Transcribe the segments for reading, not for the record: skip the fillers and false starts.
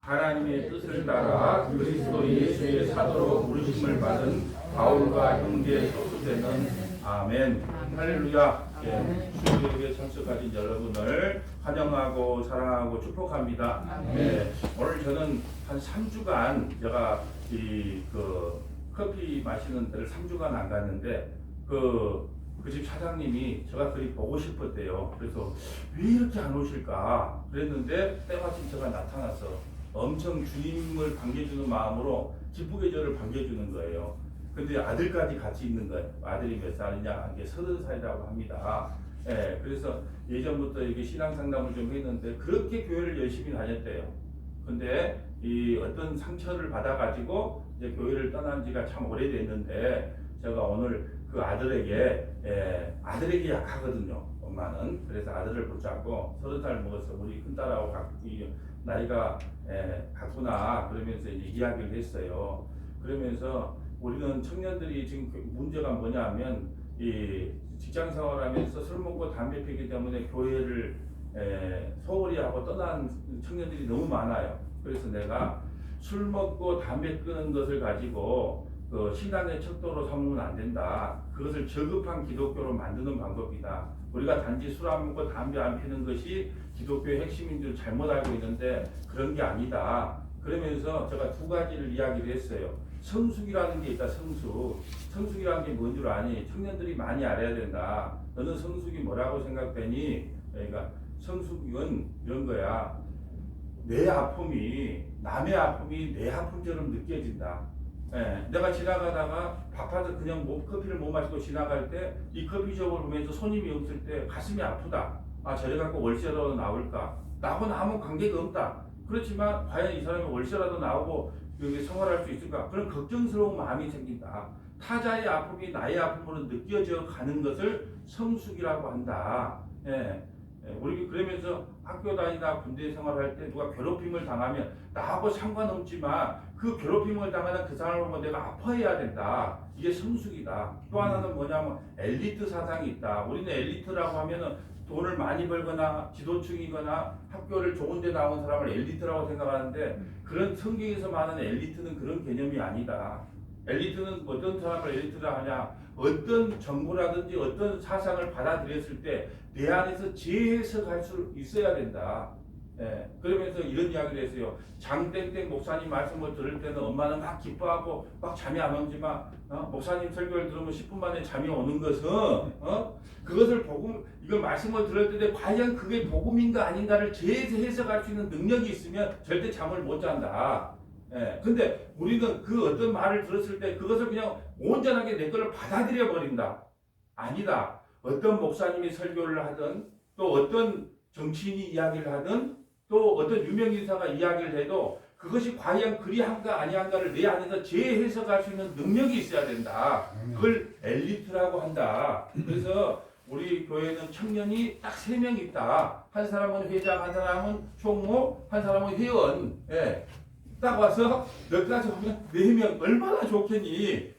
하나님의 뜻을 따라 그리스도 예수의 사도로 부르심을 받은 바울과 형제 소수되는 아멘. 할렐루야. 예, 주일에 참석하신 여러분을 환영하고 사랑하고 축복합니다. 예, 오늘 저는 한 3주간 제가 커피 마시는 데를 3주간 안 갔는데 그 집 사장님이 제가 그리 보고 싶었대요. 그래서 왜 이렇게 안 오실까 그랬는데 때마침 제가 나타나서 엄청 주님을 반겨주는 마음으로 기쁘게 저를 반겨주는 거예요. 근데 아들까지 같이 있는 거예요. 아들이 몇 살이냐? 이게 30살이라고 합니다. 예, 그래서 예전부터 이게 신앙 상담을 좀 했는데 그렇게 교회를 열심히 다녔대요. 근데 이 어떤 상처를 받아가지고 이제 교회를 떠난 지가 참 오래됐는데 제가 오늘 그 아들에게 약하거든요. 엄마는. 그래서 아들을 붙잡고 30살 먹어서 우리 큰딸하고 나이가 같구나 그러면서 이제 이야기를 했어요. 그러면서 우리는 청년들이 지금 문제가 뭐냐면 이 직장 생활하면서 술 먹고 담배 피기 때문에 교회를 소홀히 하고 떠난 청년들이 너무 많아요. 그래서 내가 술 먹고 담배 끊는 것을 가지고 그 신앙의 척도로 삼으면 안 된다. 그것을 저급한 기독교로 만드는 방법이다. 우리가 단지 술 안 먹고 담배 안 피는 것이 기독교의 핵심인 줄 잘못 알고 있는데 그런 게 아니다. 그러면서 제가 두 가지를 이야기를 했어요. 성숙이라는 게 있다. 성숙이라는 게 뭔 줄 아니? 청년들이 많이 알아야 된다. 너는 성숙이 뭐라고 생각되니? 그러니까 성숙은 이런 거야. 내 아픔이 남의 아픔이 내 아픔처럼 느껴진다. 내가 지나가다가 바빠서 그냥 커피를 못 마시고 지나갈 때 이 커피숍을 보면서 손님이 없을 때 가슴이 아프다. 아, 저래 갖고 월세라도 나올까? 나하고는 아무 관계가 없다. 그렇지만 과연 이 사람이 월세라도 나오고 여기 생활할 수 있을까? 그런 걱정스러운 마음이 생긴다. 타자의 아픔이 나의 아픔으로 느껴져 가는 것을 성숙이라고 한다. 우리 그러면서 학교 다니다 군대 생활할 때 누가 괴롭힘을 당하면 나하고 상관없지만 그 괴롭힘을 당하는 그 사람을 보면 내가 아파해야 된다. 이게 성숙이다. 또 하나는 뭐냐면 엘리트 사상이 있다. 우리는 엘리트라고 하면은 돈을 많이 벌거나 지도층이거나 학교를 좋은 데 나온 사람을 엘리트라고 생각하는데 그런 성경에서 말하는 엘리트는 그런 개념이 아니다. 엘리트는 어떤 사람을 엘리트라 하냐? 어떤 정보라든지 어떤 사상을 받아들였을 때 내 안에서 재해석할 수 있어야 된다. 그러면서 이런 이야기를 했어요. 장땡땡 목사님 말씀을 들을 때는 엄마는 막 기뻐하고 막 잠이 안 오지만 목사님 설교를 들으면 10분 만에 잠이 오는 것은 그것을 이걸 말씀을 들을 때 과연 그게 복음인가 아닌가를 재해석할 수 있는 능력이 있으면 절대 잠을 못 잔다. 근데 우리는 그 어떤 말을 들었을 때 그것을 그냥 온전하게 내 걸로 받아들여 버린다. 아니다. 어떤 목사님이 설교를 하든 또 어떤 정치인이 이야기를 하든 또 어떤 유명인사가 이야기를 해도 그것이 과연 그리한가 아니한가를 내 안에서 재해석할 수 있는 능력이 있어야 된다. 그걸 엘리트라고 한다. 그래서 우리 교회는 청년이 딱 3명 있다. 한 사람은 회장, 한 사람은 총무, 한 사람은 회원. 딱 와서 너까지 보면 4명 얼마나 좋겠니?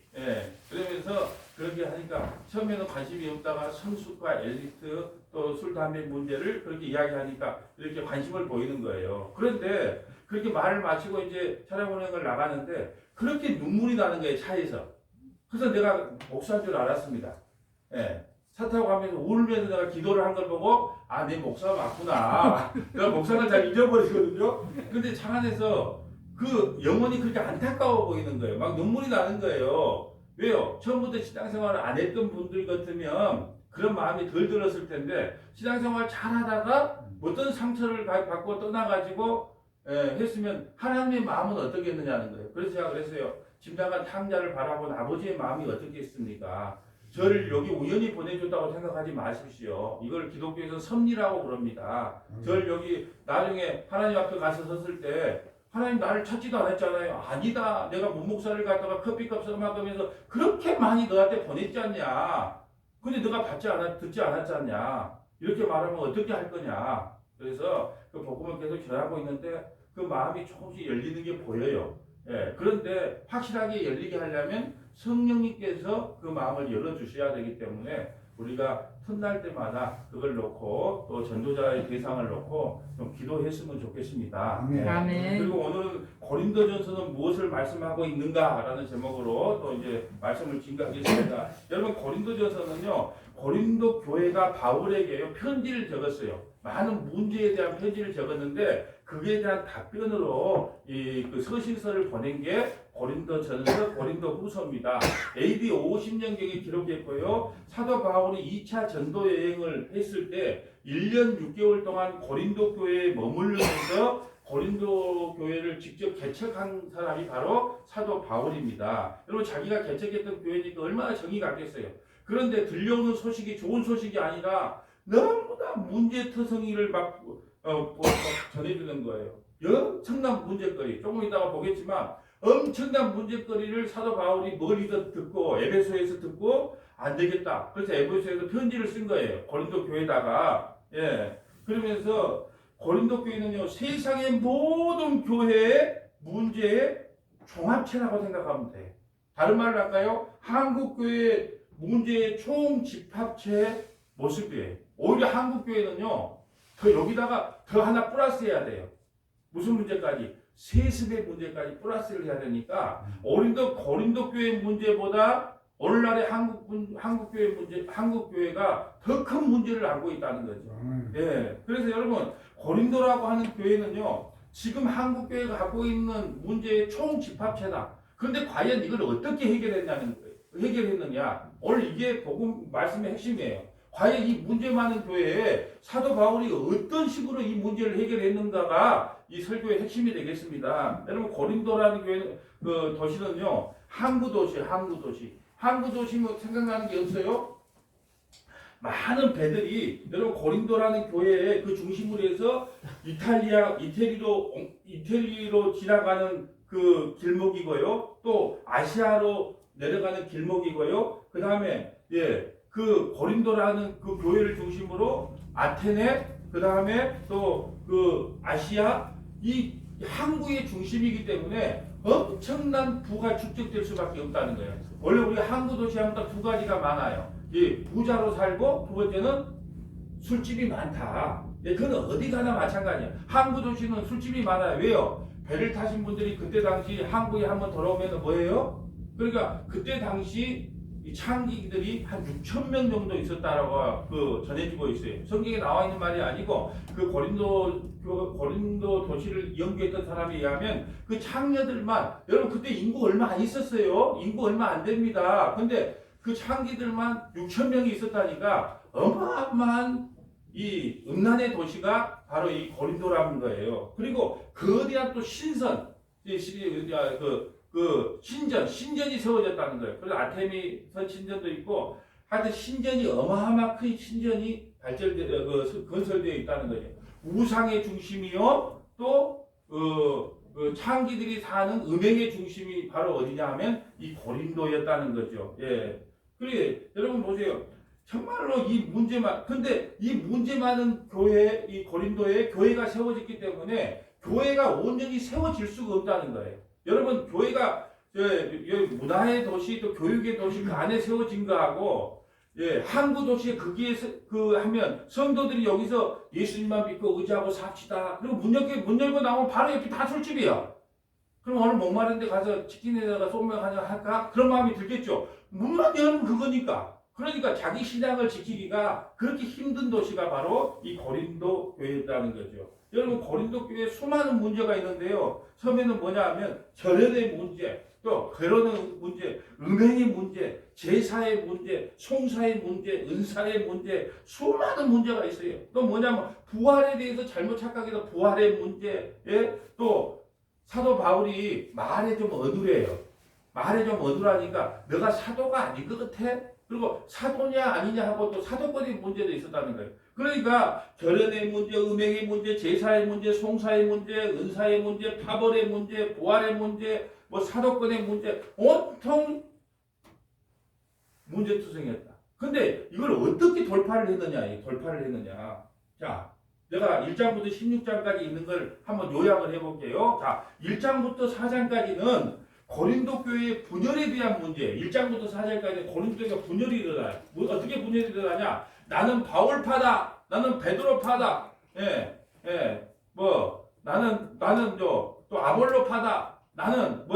그러면서 그렇게 하니까 처음에는 관심이 없다가 성숙과 엘리트 또 술, 담배 문제를 그렇게 이야기하니까 이렇게 관심을 보이는 거예요. 그런데 그렇게 말을 마치고 이제 차량 운행을 나가는데 그렇게 눈물이 나는 거예요, 차에서. 그래서 내가 목사인 줄 알았습니다. 차 타고 가면서 울면서 내가 기도를 한 걸 보고 아, 내 목사 맞구나. 내가 목사를 잘 잊어버리거든요. 근데 차 안에서 그 영혼이 그렇게 안타까워 보이는 거예요. 막 눈물이 나는 거예요. 왜요? 처음부터 신앙생활을 안 했던 분들 같으면 그런 마음이 덜 들었을 텐데 신앙생활 잘 하다가 어떤 상처를 받고 떠나가지고 했으면 하나님의 마음은 어떻겠느냐는 거예요. 그래서 제가 그랬어요. 짐작한 탕자를 바라본 아버지의 마음이 어떻겠습니까? 저를 여기 우연히 보내줬다고 생각하지 마십시오. 이걸 기독교에서 섭리라고 그럽니다. 저를 여기 나중에 하나님 앞에 가서 섰을 때 하나님 나를 찾지도 않았잖아요. 아니다. 내가 문목사를 갖다가 커피값 써먹으면서 그렇게 많이 너한테 보냈지 않냐. 근데 너가 듣지 않았지 않냐. 이렇게 말하면 어떻게 할 거냐. 그래서 그 복음을 계속 전하고 있는데 그 마음이 조금씩 열리는 게 보여요. 그런데 확실하게 열리게 하려면 성령님께서 그 마음을 열어주셔야 되기 때문에 우리가 틈날 때마다 그걸 놓고 또 전도자의 대상을 놓고 좀 기도했으면 좋겠습니다. 아멘. 아멘. 그리고 오늘은 고린도전서는 무엇을 말씀하고 있는가라는 제목으로 또 이제 말씀을 진행하겠습니다. 여러분 고린도전서는요, 고린도 교회가 바울에게요 편지를 적었어요. 많은 문제에 대한 편지를 적었는데 그에 대한 답변으로 그 서신서를 보낸 게 고린도전서, 고린도후서입니다. AD 50년경에 기록했고요. 사도 바울이 2차 전도 여행을 했을 때 1년 6개월 동안 고린도 교회에 머물면서 고린도 교회를 직접 개척한 사람이 바로 사도 바울입니다. 여러분 자기가 개척했던 교회니까 얼마나 정이 갔겠어요. 그런데 들려오는 소식이 좋은 소식이 아니라 너무나 문제투성이를 막 전해주는 거예요. 엄청난 문제거리. 조금 이따가 보겠지만 엄청난 문제거리를 사도 바울이 멀리서 듣고 에베소에서 듣고 안 되겠다. 그래서 에베소에서 편지를 쓴 거예요. 고린도 교회에다가. 예. 그러면서 고린도 교회는요 세상의 모든 교회의 문제의 종합체라고 생각하면 돼. 다른 말로 할까요? 한국 교회 문제의 총집합체의 모습이에요. 오히려 한국 교회는요 더 여기다가 더 하나 플러스해야 돼요. 무슨 문제까지? 세습의 문제까지 플러스를 해야 되니까 고린도 교회 문제보다 오늘날의 한국 교회가 더 큰 문제를 안고 있다는 거죠. 예. 그래서 여러분 고린도라고 하는 교회는요 지금 한국 교회가 갖고 있는 문제의 총 집합체다. 그런데 과연 이걸 어떻게 해결했느냐? 오늘 이게 복음 말씀의 핵심이에요. 과연 이 문제 많은 교회에 사도 바울이 어떤 식으로 이 문제를 해결했는가가 이 설교의 핵심이 되겠습니다. 여러분 고린도라는 교회 그 도시는요 항구 도시면 생각나는 게 없어요? 많은 배들이 여러분 고린도라는 교회의 그 중심으로 해서 이태리로 지나가는 그 길목이고요. 또 아시아로 내려가는 길목이고요. 그 다음에 그 고린도라는 그 교회를 중심으로 아테네, 그 다음에 또 그 아시아 이 항구의 중심이기 때문에 엄청난 부가 축적될 수밖에 없다는 거예요. 원래 우리 항구 도시 하면 딱 두 가지가 많아요. 부자로 살고 두 번째는 술집이 많다. 그건 어디 가나 마찬가지야. 항구 도시는 술집이 많아요. 왜요? 배를 타신 분들이 그때 당시 항구에 한번 돌아오면 뭐예요? 그러니까 그때 당시 이 창기들이 한 6,000명 정도 있었다라고 전해지고 있어요. 성경에 나와 있는 말이 아니고 그 고린도 도시를 연구했던 사람에 의하면 그 창녀들만 여러분 그때 인구 얼마 안 있었어요. 인구 얼마 안 됩니다. 근데 그 창기들만 6,000명이 있었다니까 어마어마한 이 음란의 도시가 바로 이 고린도라는 거예요. 그리고 거대한 또 신전이 세워졌다는 거예요. 그래서 아테미선 신전도 있고, 하여튼 신전이 어마어마한 큰 신전이 건설되어 있다는 거죠. 우상의 중심이요, 또 창기들이 사는 음행의 중심이 바로 어디냐 하면 이 고린도였다는 거죠. 예. 그래 여러분 보세요. 정말로 근데 이 문제 많은 교회, 이 고린도에 교회가 세워졌기 때문에 교회가 온전히 세워질 수가 없다는 거예요. 여러분 교회가 문화의 도시 또 교육의 도시 그 안에 세워진 거하고 항구 도시에 거기에 하면 성도들이 여기서 예수님만 믿고 의지하고 삽시다. 그리고 문 열고 나오면 바로 옆이 다 술집이야. 그럼 오늘 목마른데 가서 치킨에다가 소면 하나 할까? 그런 마음이 들겠죠. 문만 열면 그거니까. 그러니까 자기 신앙을 지키기가 그렇게 힘든 도시가 바로 이 고린도 교회였다는 거죠. 여러분 고린도 교회에 수많은 문제가 있는데요. 처음에는 뭐냐 하면 절연의 문제, 또 결혼의 문제, 음행의 문제, 제사의 문제, 송사의 문제, 은사의 문제, 수많은 문제가 있어요. 또 뭐냐면 부활에 대해서 잘못 착각해서 부활의 문제, 또 사도 바울이 말에 좀 어두라니까 너가 사도가 아닌 것 같아? 그리고 사도냐 아니냐 하고 또 사도권의 문제도 있었다는 거예요. 그러니까 결연의 문제, 음행의 문제, 제사의 문제, 송사의 문제, 은사의 문제, 파벌의 문제, 부활의 문제, 사도권의 문제 온통 문제투성이었다. 근데 이걸 어떻게 돌파를 했느냐. 자, 내가 1장부터 16장까지 있는 걸 한번 요약을 해볼게요. 자, 1장부터 4장까지는 고린도 교회의 분열에 대한 문제, 1장부터 4장까지 고린도 교회가 분열이 일어나요. 어떻게 분열이 일어나냐? 나는 바울파다, 나는 베드로파다, 나는 또 아볼로파다, 나는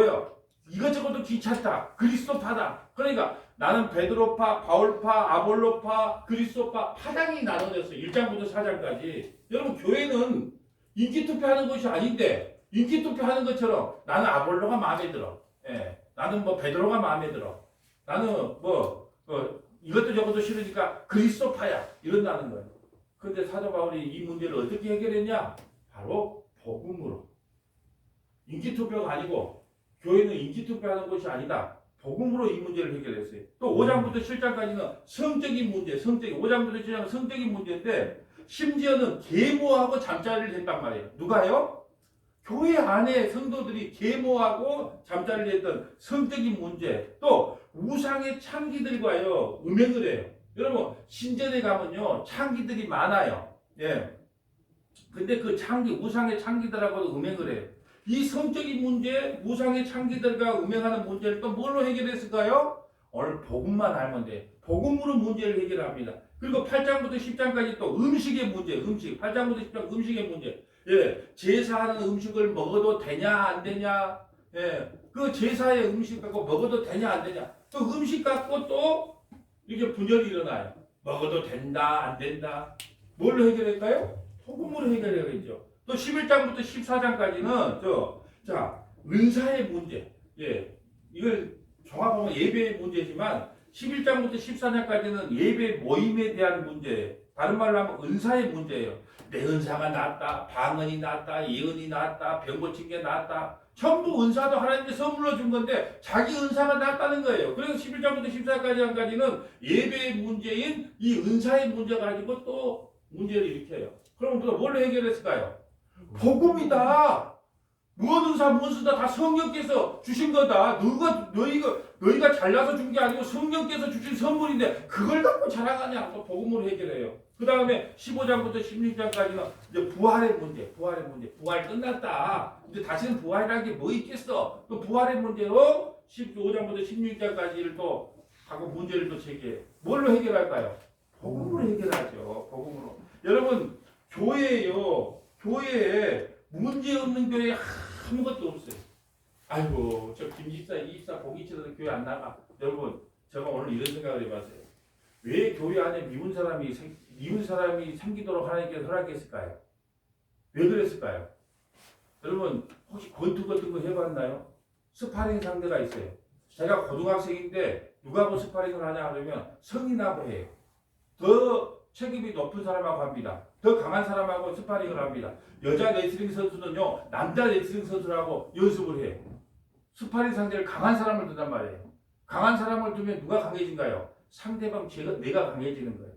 이것저것도 귀찮다, 그리스도파다. 그러니까 나는 베드로파, 바울파, 아볼로파, 그리스도파 파당이 나눠졌어요. 1장부터 4장까지. 여러분 교회는 인기투표하는 것이 아닌데 인기투표하는 것처럼 나는 아볼로가 마음에 들어. 나는 베드로가 마음에 들어. 나는 이것도 저것도 싫으니까 그리스도파야. 이런다는 거예요. 그런데 사도 바울이 이 문제를 어떻게 해결했냐? 바로 복음으로. 인기투표가 아니고 교회는 인기투표하는 것이 아니다. 복음으로 이 문제를 해결했어요. 또 5장부터 7장까지는 성적인 문제, 5장부터 7장은 성적인 문제인데 심지어는 계모하고 잠자리를 했단 말이에요. 누가요? 교회 안에 성도들이 계모하고 잠자리를 했던 성적인 문제, 또 우상의 창기들과요 음행을 해요. 여러분 신전에 가면요 창기들이 많아요. 근데 그 우상의 창기들하고도 음행을 해요. 이 성적인 문제, 우상의 창기들과 음행하는 문제를 또 뭘로 해결했을까요? 오늘 복음만 알면 돼. 복음으로 문제를 해결합니다. 그리고 8장부터 10장까지 또 음식의 문제, 8장부터 10장 음식의 문제. 제사하는 음식을 먹어도 되냐 안 되냐. 그 제사의 음식 갖고 먹어도 되냐 안 되냐. 또 음식 갖고 또 이렇게 분열이 일어나요. 먹어도 된다 안 된다. 뭘로 해결할까요? 복음으로 해결해야겠죠. 또 11장부터 14장까지는 은사의 문제. 이걸 종합하면 예배의 문제지만 11장부터 14장까지는 예배 모임에 대한 문제. 다른 말로 하면 은사의 문제예요. 내 은사가 낫다, 방언이 낫다, 예언이 낫다, 병 고친 게 낫다. 전부 은사도 하나님께 선물로 준 건데 자기 은사가 낫다는 거예요. 그래서 11장부터 14장까지는 예배의 문제인 이 은사의 문제 가지고 또 문제를 일으켜요. 그럼 또 뭘로 해결했을까요? 복음이다. 무엇 은사 무엇이다 다 성령께서 주신 거다. 너희가 잘나서 준 게 아니고 성령께서 주신 선물인데 그걸 갖고 자랑하냐. 또 복음으로 해결해요. 그 다음에 15장부터 16장까지는 이제 부활의 문제. 부활 끝났다. 이제 다시는 부활이라는 게 뭐 있겠어. 또 부활의 문제로 15장부터 16장까지를 또 하고 문제를 또 제기해요. 뭘로 해결할까요? 복음으로 해결하죠. 복음으로. 여러분 교회에 문제 없는 교회 아무것도 없어요. 아이고 저 김집사, 이집사, 고기치도 교회 안 나가. 여러분 제가 오늘 이런 생각을 해봤어요. 왜 교회 안에 미운 사람이 생기도록 하나님께서 허락했을까요? 왜 그랬을까요? 여러분 혹시 권투 같은 거 해봤나요? 스파링 상대가 있어요. 제가 고등학생인데 누가하고 스파링을 하냐 그러면 성인하고 해요. 더 체급이 높은 사람하고 합니다. 더 강한 사람하고 스파링을 합니다. 여자 레슬링 선수는요 남자 레슬링 선수라고 연습을 해요. 스파링 상대를 강한 사람을 둔단 말이에요. 강한 사람을 두면 누가 강해진가요? 상대방 내가 강해지는 거예요.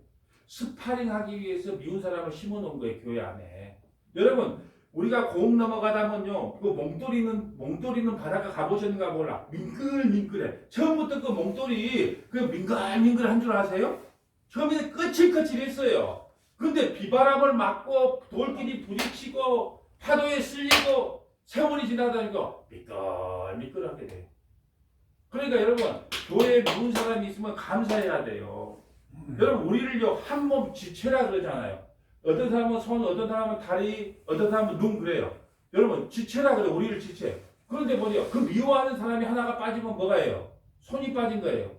스파링 하기 위해서 미운 사람을 심어놓은 거예요. 교회 안에. 여러분 우리가 공 넘어가다면요 그 몽돌이는 바닷가 가보셨는가 몰라. 민끌민끌해. 처음부터 그 몽돌이 그 민글민글한 줄 아세요? 처음에는 거칠거칠했어요. 근데 비바람을 맞고 돌끼리 부딪히고 파도에 쓸리고 세월이 지나다니까 미끌미끌하게 돼요. 그러니까 여러분 교회에 미운 사람이 있으면 감사해야 돼요. 여러분 우리를요 한 몸 지체라 그러잖아요. 어떤 사람은 손, 어떤 사람은 다리, 어떤 사람은 눈 그래요. 여러분 지체라 그래요. 우리를 지체. 그런데 뭐냐 그 미워하는 사람이 하나가 빠지면 뭐가 해요? 손이 빠진 거예요.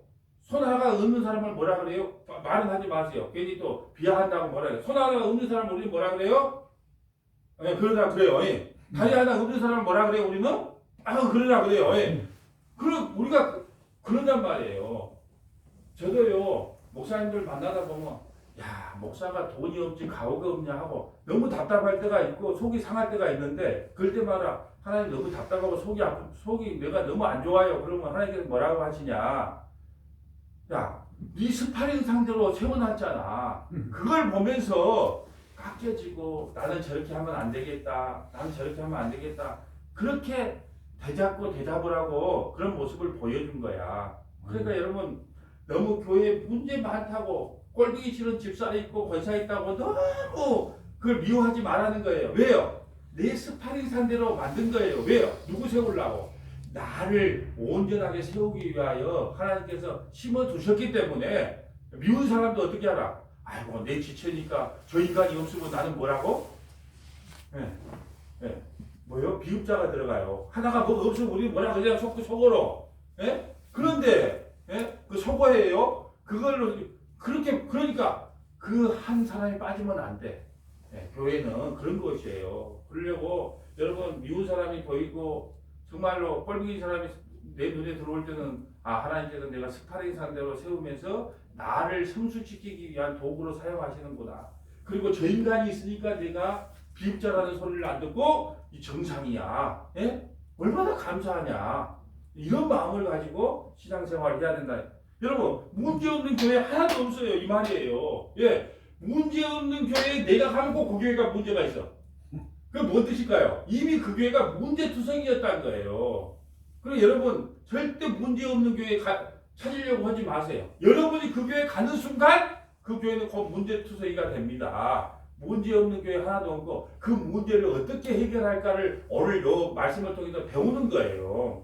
손 하나가 없는 사람을 뭐라 그래요? 말은 하지 마세요. 괜히 또 비하한다고 뭐라 그래요. 손 하나가 없는 사람을 우리는 뭐라 그래요? 그러다 그래요. 다리 하나 없는 사람을 뭐라 그래요? 우리는? 그러다 그래요. 그럼 우리가 그런단 말이에요. 저도요 목사님들 만나다 보면 야 목사가 돈이 없지 가오가 없냐 하고 너무 답답할 때가 있고 속이 상할 때가 있는데 그럴 때마다 하나님 너무 답답하고 속이 내가 너무 안 좋아요. 그러면 하나님께서 뭐라고 하시냐? 야, 네 스파링 상대로 세워놨잖아. 그걸 보면서 깎여지고 나는 저렇게 하면 안 되겠다. 나는 저렇게 하면 안 되겠다. 그렇게 대잡을 하고 그런 모습을 보여준 거야. 그러니까 여러분 너무 교회에 문제 많다고 꼴보기 싫은 집사 있고 권사 있다고 너무 그걸 미워하지 말라는 거예요. 왜요? 내 스파링 상대로 만든 거예요. 왜요? 누구 세우려고? 나를 온전하게 세우기 위하여 하나님께서 심어 두셨기 때문에 미운 사람도 어떻게 하라? 아이고 내 지체니까 저 인간이 없으면 나는 뭐라고? 예, 예. 뭐요? 비읍자가 들어가요. 하나가 뭐 없으면 우리 뭐라 그냥 속으로. 예? 그런데 예? 그 속어예요. 그걸로 그렇게 그러니까 그 한 사람이 빠지면 안 돼. 예, 교회는 그런 것이에요. 그러려고 여러분 미운 사람이 보이고 정말로 꼴보기 사람이 내 눈에 들어올 때는 하나님께서 내가 스파링 상대로 세우면서 나를 성숙시키기 위한 도구로 사용하시는구나. 그리고 저 인간이 있으니까 내가 비읍자라는 소리를 안 듣고 이 정상이야. 예? 얼마나 감사하냐. 이런 마음을 가지고 신앙생활을 해야 된다. 여러분 문제없는 교회 하나도 없어요. 이 말이에요. 예, 문제없는 교회에 내가 가면 꼭 그 교회가 문제가 있어. 그게 뭔 뜻일까요? 이미 그 교회가 문제투성이었다는 거예요. 그리고 여러분 절대 문제없는 교회 찾으려고 하지 마세요. 여러분이 그 교회 가는 순간 그 교회는 곧 문제투성이가 됩니다. 문제없는 교회 하나도 없고 그 문제를 어떻게 해결할까를 오늘 요 말씀을 통해서 배우는 거예요.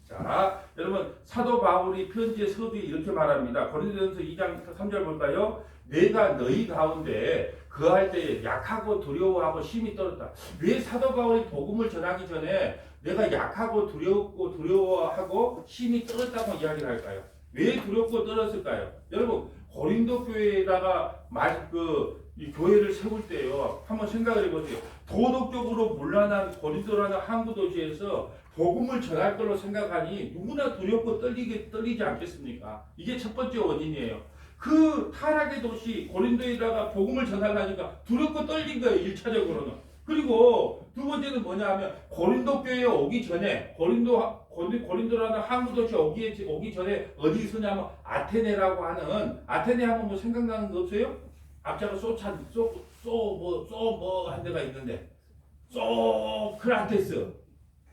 자, 여러분 사도 바울이 편지의 서두에 이렇게 말합니다. 고린도전서 2장 3절 볼까요? 내가 너희 가운데 그할 때 약하고 두려워하고 힘이 떨었다. 왜 사도 바울이 복음을 전하기 전에 내가 약하고 두려워하고 힘이 떨었다고 이야기를 할까요? 왜 두렵고 떨었을까요? 여러분 고린도 교회에다가 이 교회를 세울 때요. 한번 생각을 해보세요. 도덕적으로 문란한 고린도라는 항구 도시에서 복음을 전할 걸로 생각하니 누구나 두렵고 떨리지 않겠습니까? 이게 첫 번째 원인이에요. 그 타락의 도시 고린도에다가 복음을 전하려니까 두렵고 떨린 거예요. 1차적으로는. 그리고 두 번째는 뭐냐 하면 고린도 교회에 오기 전에 고린도라는 항구 도시에 오기 전에 어디 있었냐면 아테네라고 하는 아테네 하면 뭐 생각나는 거 없어요? 앞자가 한 데가 있는데 소크라테스,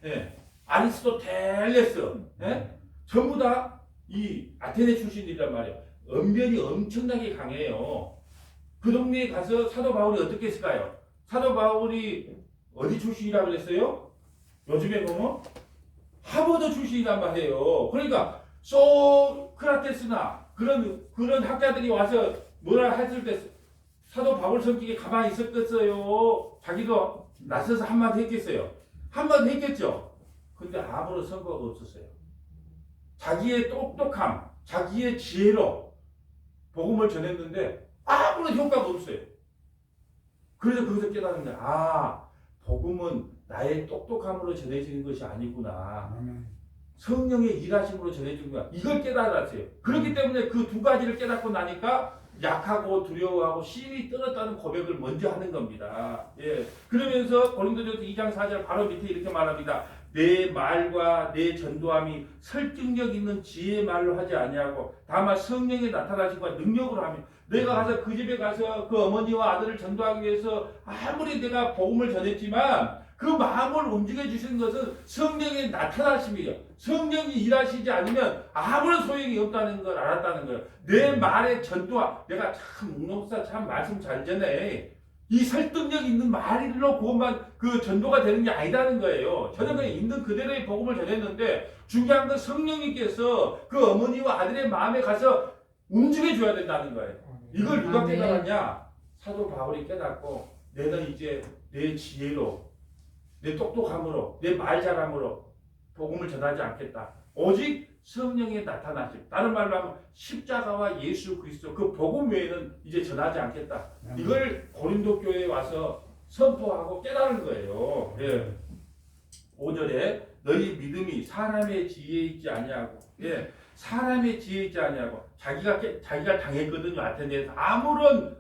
예, 아리스토텔레스, 예? 전부 다 이 아테네 출신이란 말이에요. 언변이 엄청나게 강해요. 그 동네에 가서 사도 바울이 어떻게 했을까요? 사도 바울이 어디 출신이라고 그랬어요? 요즘에 보면 하버드 출신이란 말이에요. 그러니까 소크라테스나 그런 학자들이 와서 뭐라 했을 때 사도 바울 성격에 가만히 있었겠어요? 자기도 나서서 한마디 했겠어요? 한마디 했겠죠? 근데 아무런 성과가 없었어요. 자기의 똑똑함, 자기의 지혜로 복음을 전했는데 아무런 효과가 없어요. 그래서 거기서 깨달은 거야. 복음은 나의 똑똑함으로 전해지는 것이 아니구나. 성령의 일하심으로 전해지는 거야. 이걸 깨달았어요. 그렇기 때문에 그 두 가지를 깨닫고 나니까 약하고 두려워하고 힘이 떨었다는 고백을 먼저 하는 겁니다. 예. 그러면서 고린도전서 2장 4절 바로 밑에 이렇게 말합니다. 내 말과 내 전도함이 설득력 있는 지혜의 말로 하지 아니하고 다만 성령의 나타나심과 능력으로 하며 내가 가서 그 집에 가서 그 어머니와 아들을 전도하기 위해서 아무리 내가 복음을 전했지만 그 마음을 움직여 주시는 것은 성령의 나타나심이에요. 성령이 일하시지 않으면 아무런 소용이 없다는 걸 알았다는 거예요. 내 말의 전도와 내가 참 목록사 참 말씀 잘 전해. 이 설득력 있는 말로 그것만 그 전도가 되는 게 아니라는 거예요. 저는 그냥 있는 그대로의 복음을 전했는데 중요한 건 성령님께서 그 어머니와 아들의 마음에 가서 움직여 줘야 된다는 거예요. 이걸 누가 깨달았냐? 사도 바울이 깨닫고 내는 이제 내 지혜로 내 똑똑함으로 내 말 잘함으로 복음을 전하지 않겠다. 오직 성령의 나타나심. 다른 말로 하면 십자가와 예수 그리스도 그 복음 외에는 이제 전하지 않겠다. 이걸 고린도 교회에 와서 선포하고 깨달은 거예요. 예. 5절에 너희 믿음이 사람의 지혜에 있지 아니하고, 예, 사람의 지혜에 있지 아니하고 자기가 당했거든요. 아테네에서 아무런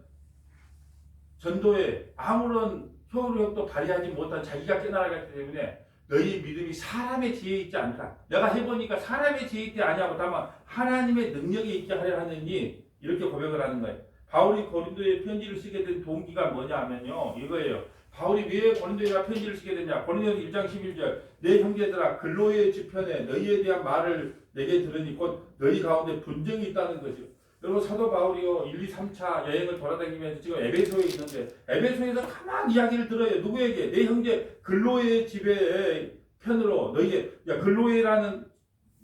전도에 아무런 효력도 발휘하지 못한 자기가 깨달았기 때문에 너희 믿음이 사람의 지혜에 있지 않다. 내가 해보니까 사람의 지혜에 있지 아니하고 다만 하나님의 능력에 있게 하려 하느니 이렇게 고백을 하는 거예요. 바울이 고린도에 편지를 쓰게 된 동기가 뭐냐 하면요. 이거예요. 바울이 왜 고린도에다 편지를 쓰게 됐냐. 고린도서 1장 11절 내 형제들아 근로의 지편에 너희에 대한 말을 내게 들으니 곧 너희 가운데 분쟁이 있다는 것이요. 여러분 사도 바울이요 1, 2, 3차 여행을 돌아다니면서 지금 에베소에 있는데 에베소에서 가만 이야기를 들어요. 누구에게? 내 형제 근로의 집에 편으로 너희의 야 글로에라는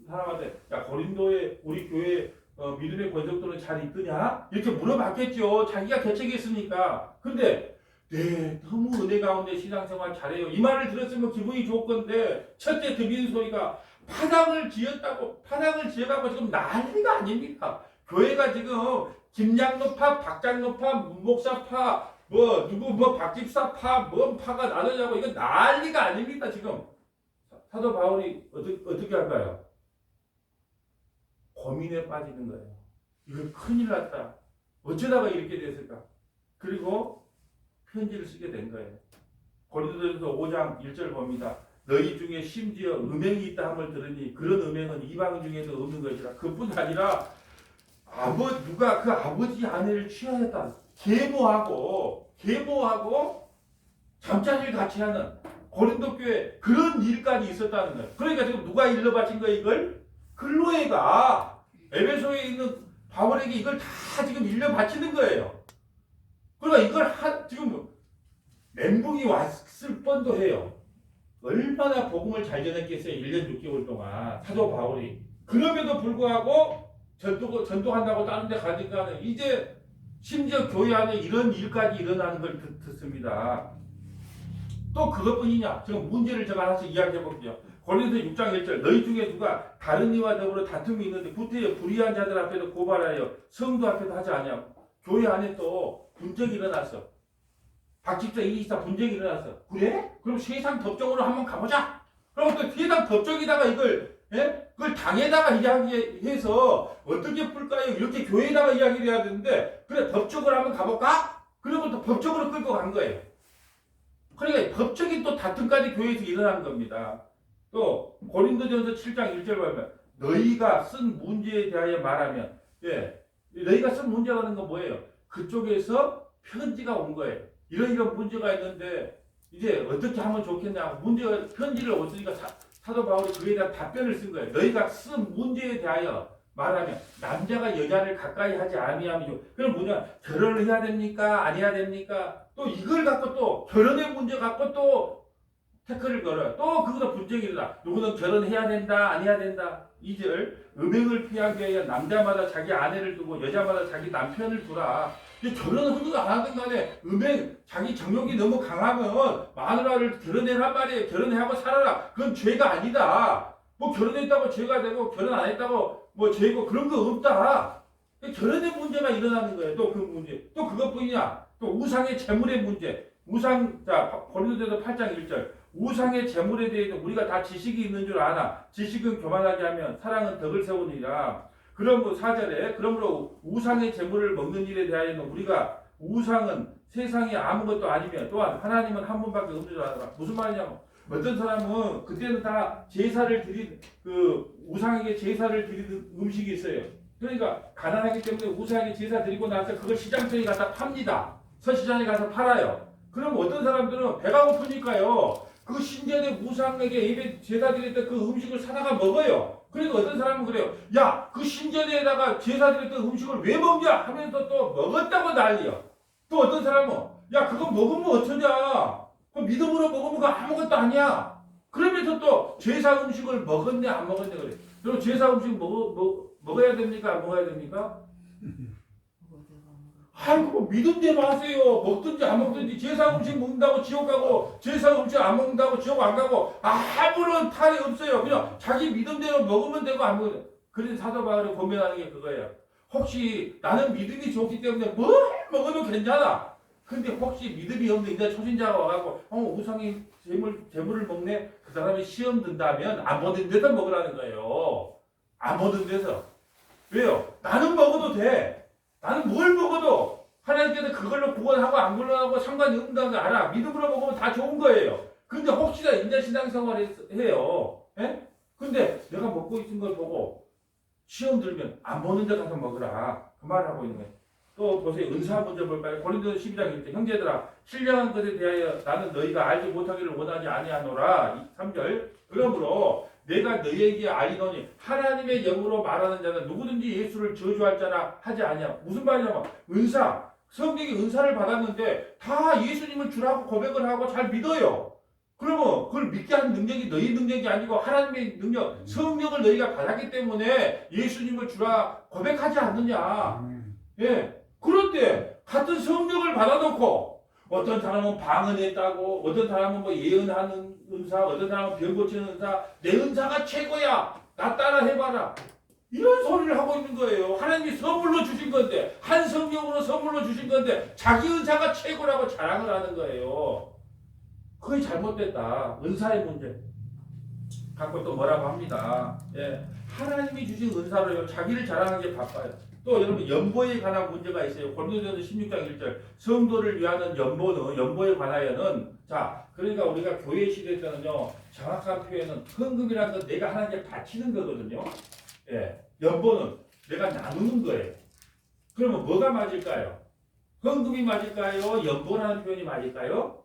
사람한테 야 고린도에 우리 교회 믿음의 권속도는 잘 있더냐? 이렇게 물어봤겠죠. 자기가 개척했으니까. 근데 네 너무 은혜 가운데 신앙생활 잘해요. 이 말을 들었으면 기분이 좋을 건데 첫째 들리는 소리가 파당을 지어가고 지금 난리가 아닙니까? 교회가 지금 김양로파, 박장로파, 문목사파, 박집사파, 뭔 파가 나누냐고 이건 난리가 아닙니다 지금. 사도 바울이 어떻게 할까요? 고민에 빠지는 거예요. 이거 큰일 났다. 어쩌다가 이렇게 됐을까? 그리고 편지를 쓰게 된 거예요. 고린도전서 5장 1절 봅니다. 너희 중에 심지어 음행이 있다 함을 들으니 그런 음행은 이방 중에도 없는 것이라. 그뿐 아니라 누가 그 아버지 아내를 취하였다. 계모하고 잠자리를 같이 하는 고린도 교회 그런 일까지 있었다는 거예요. 그러니까 지금 누가 일러 바친 거예요 이걸? 클로에가 에베소에 있는 바울에게 이걸 다 지금 일러 바치는 거예요. 그러니까 이걸 지금 멘붕이 왔을 뻔도 해요. 얼마나 복음을 잘 전했겠어요. 1년 6개월 동안 사도 바울이. 그럼에도 불구하고 전도한다고 다른 데 가니까 이제 심지어 교회 안에 이런 일까지 일어나는 걸 듣습니다. 또 그것뿐이냐? 지금 문제를 제가 하나씩 이야기해 볼게요. 고린도서 6장 1절 너희 중에 누가 다른 이와 더불어 다툼이 있는데 구태여 불의한 자들 앞에도 고발하여 성도 앞에도 하지 않냐. 교회 안에 또 분쟁이 일어났어. 박집사 이기사 분쟁이 일어났어. 그래? 그럼 세상 법정으로 한번 가보자. 그럼 또 세상 법정에다가 그걸 당에다가 이야기해서 어떻게 풀까요? 이렇게 교회에다가 이야기를 해야 되는데 그래 법적으로 한번 가볼까? 그러고 또 법적으로 끌고 간 거예요. 그러니까 법적인 또 다툼까지 교회에서 일어난 겁니다. 또 고린도전서 7장 1절 보면 너희가 쓴 문제에 대하여 말하면 너희가 쓴 문제라는 건 뭐예요? 그쪽에서 편지가 온 거예요. 이런 문제가 있는데 이제 어떻게 하면 좋겠냐 편지를 왔으니까 사도 바울이 그에 대한 답변을 쓴 거예요. 너희가 쓴 문제에 대하여 말하면 남자가 여자를 가까이 하지 아니하면 그럼 뭐냐 결혼을 해야 됩니까? 안 해야 됩니까? 또 이걸 갖고 또 결혼의 문제 갖고 또 태클을 걸어요. 또 그것도 분쟁이 일어나. 누구는 결혼해야 된다 안 해야 된다. 2절 음행을 피하기 위하여 남자마다 자기 아내를 두고 여자마다 자기 남편을 두라. 결혼을 하든 안 하든 간에 자기 정욕이 너무 강하면 마누라를 결혼해란 말이에요. 결혼하고 살아라. 그건 죄가 아니다. 뭐 결혼했다고 죄가 되고 결혼 안 했다고 뭐 죄고 그런 거 없다. 결혼의 문제가 일어나는 거예요. 또 그 문제. 또 그것뿐이냐. 또 우상의 재물의 문제. 고린도전서 8장 1절. 우상의 재물에 대해서 우리가 다 지식이 있는 줄 아나. 지식은 교만하게 하면 사랑은 덕을 세우니라. 그러므로 4절에 그러므로 우상의 재물을 먹는 일에 대하여는 우리가 우상은 세상에 아무것도 아니며 또한 하나님은 한 분밖에 없는 줄 알아라. 무슨 말이냐면 어떤 사람은 그때는 다 우상에게 제사를 드리는 음식이 있어요. 그러니까 가난하기 때문에 우상에게 제사 드리고 나서 그걸 시장터에 가서 팝니다. 서시장에 가서 팔아요. 그럼 어떤 사람들은 배가 고프니까요. 그 신전의 우상에게 예배 제사 드릴 때 그 음식을 사다가 먹어요. 그러니까 어떤 사람은 그래요. 야, 그 신전에다가 제사 드릴 때 음식을 왜 먹냐 하면서 또 먹었다고 난리요. 또 어떤 사람은 야, 그거 먹으면 어쩌냐. 그 믿음으로 먹으면 그거 아무것도 아니야. 그러면서 또 제사 음식을 먹었네 안 먹었네 그래. 그럼 제사 음식 먹어야 됩니까 안 먹어야 됩니까? 아이고 믿음대로 하세요. 먹든지 안 먹든지 제사 음식 먹는다고 지옥 가고 제사 음식 안 먹는다고 지옥 안 가고 아무런 탈이 없어요. 그냥 자기 믿음대로 먹으면 되고 안 먹으면 되고. 그래서 사도 바울이 고민하는 게 그거예요. 혹시 나는 믿음이 좋기 때문에 뭘 먹어도 괜찮아. 근데 혹시 믿음이 없는 이제 초신자가 와가지고 우상이 재물을 먹네. 그 사람이 시험 든다면 안 먹는 데서 먹으라는 거예요. 안 먹는 데서. 왜요? 나는 먹어도 돼. 나는 뭘 먹어도 하나님께서 그걸로 구원하고 안 구원하고 상관이 없다는 걸 알아. 믿음으로 먹으면 다 좋은 거예요. 근데 혹시나 인자 신앙생활을 해요. 예? 근데 내가 먹고 있는 걸 보고 시험 들면 안 먹는 데 가서 먹으라. 그 말을 하고 있는 거예요. 또 보세요. 은사 문제 볼까요? 고린도서 12장 1절 형제들아 신령한 것에 대하여 나는 너희가 알지 못하기를 원하지 아니하노라. 3절 그러므로 내가 너희에게 알리노니 하나님의 영으로 말하는 자는 누구든지 예수를 저주할 자나 하지 아니하고. 무슨 말이냐면 성경이 은사를 받았는데 다 예수님을 주라고 고백을 하고 잘 믿어요. 그러면 그걸 믿게 하는 능력이 너희 능력이 아니고 하나님의 능력, 성령을 너희가 받았기 때문에 예수님을 주라 고백하지 않느냐. 예. 그런데 같은 성령을 받아놓고 어떤 사람은 방언했다고, 어떤 사람은 뭐 예언하는 은사, 어떤 사람은 병 고치는 은사, 내 은사가 최고야. 나 따라 해봐라. 이런 소리를 하고 있는 거예요. 하나님이 선물로 주신 건데, 한 성령으로 선물로 주신 건데, 자기 은사가 최고라고 자랑을 하는 거예요. 그게 잘못됐다. 은사의 문제. 갖고 또 뭐라고 합니다. 예. 하나님이 주신 은사로 자기를 자랑하는 게 바빠요. 또 여러분 연보에 관한 문제가 있어요. 고린도전서 16장 1절 성도를 위하는 연보에 관하여는 자 그러니까 우리가 교회 시대 때는요 정확한 표현은 헌금이라는 건 내가 하나님께 바치는 거거든요. 예, 연보는 내가 나누는 거예요. 그러면 뭐가 맞을까요? 헌금이 맞을까요? 연보라는 표현이 맞을까요?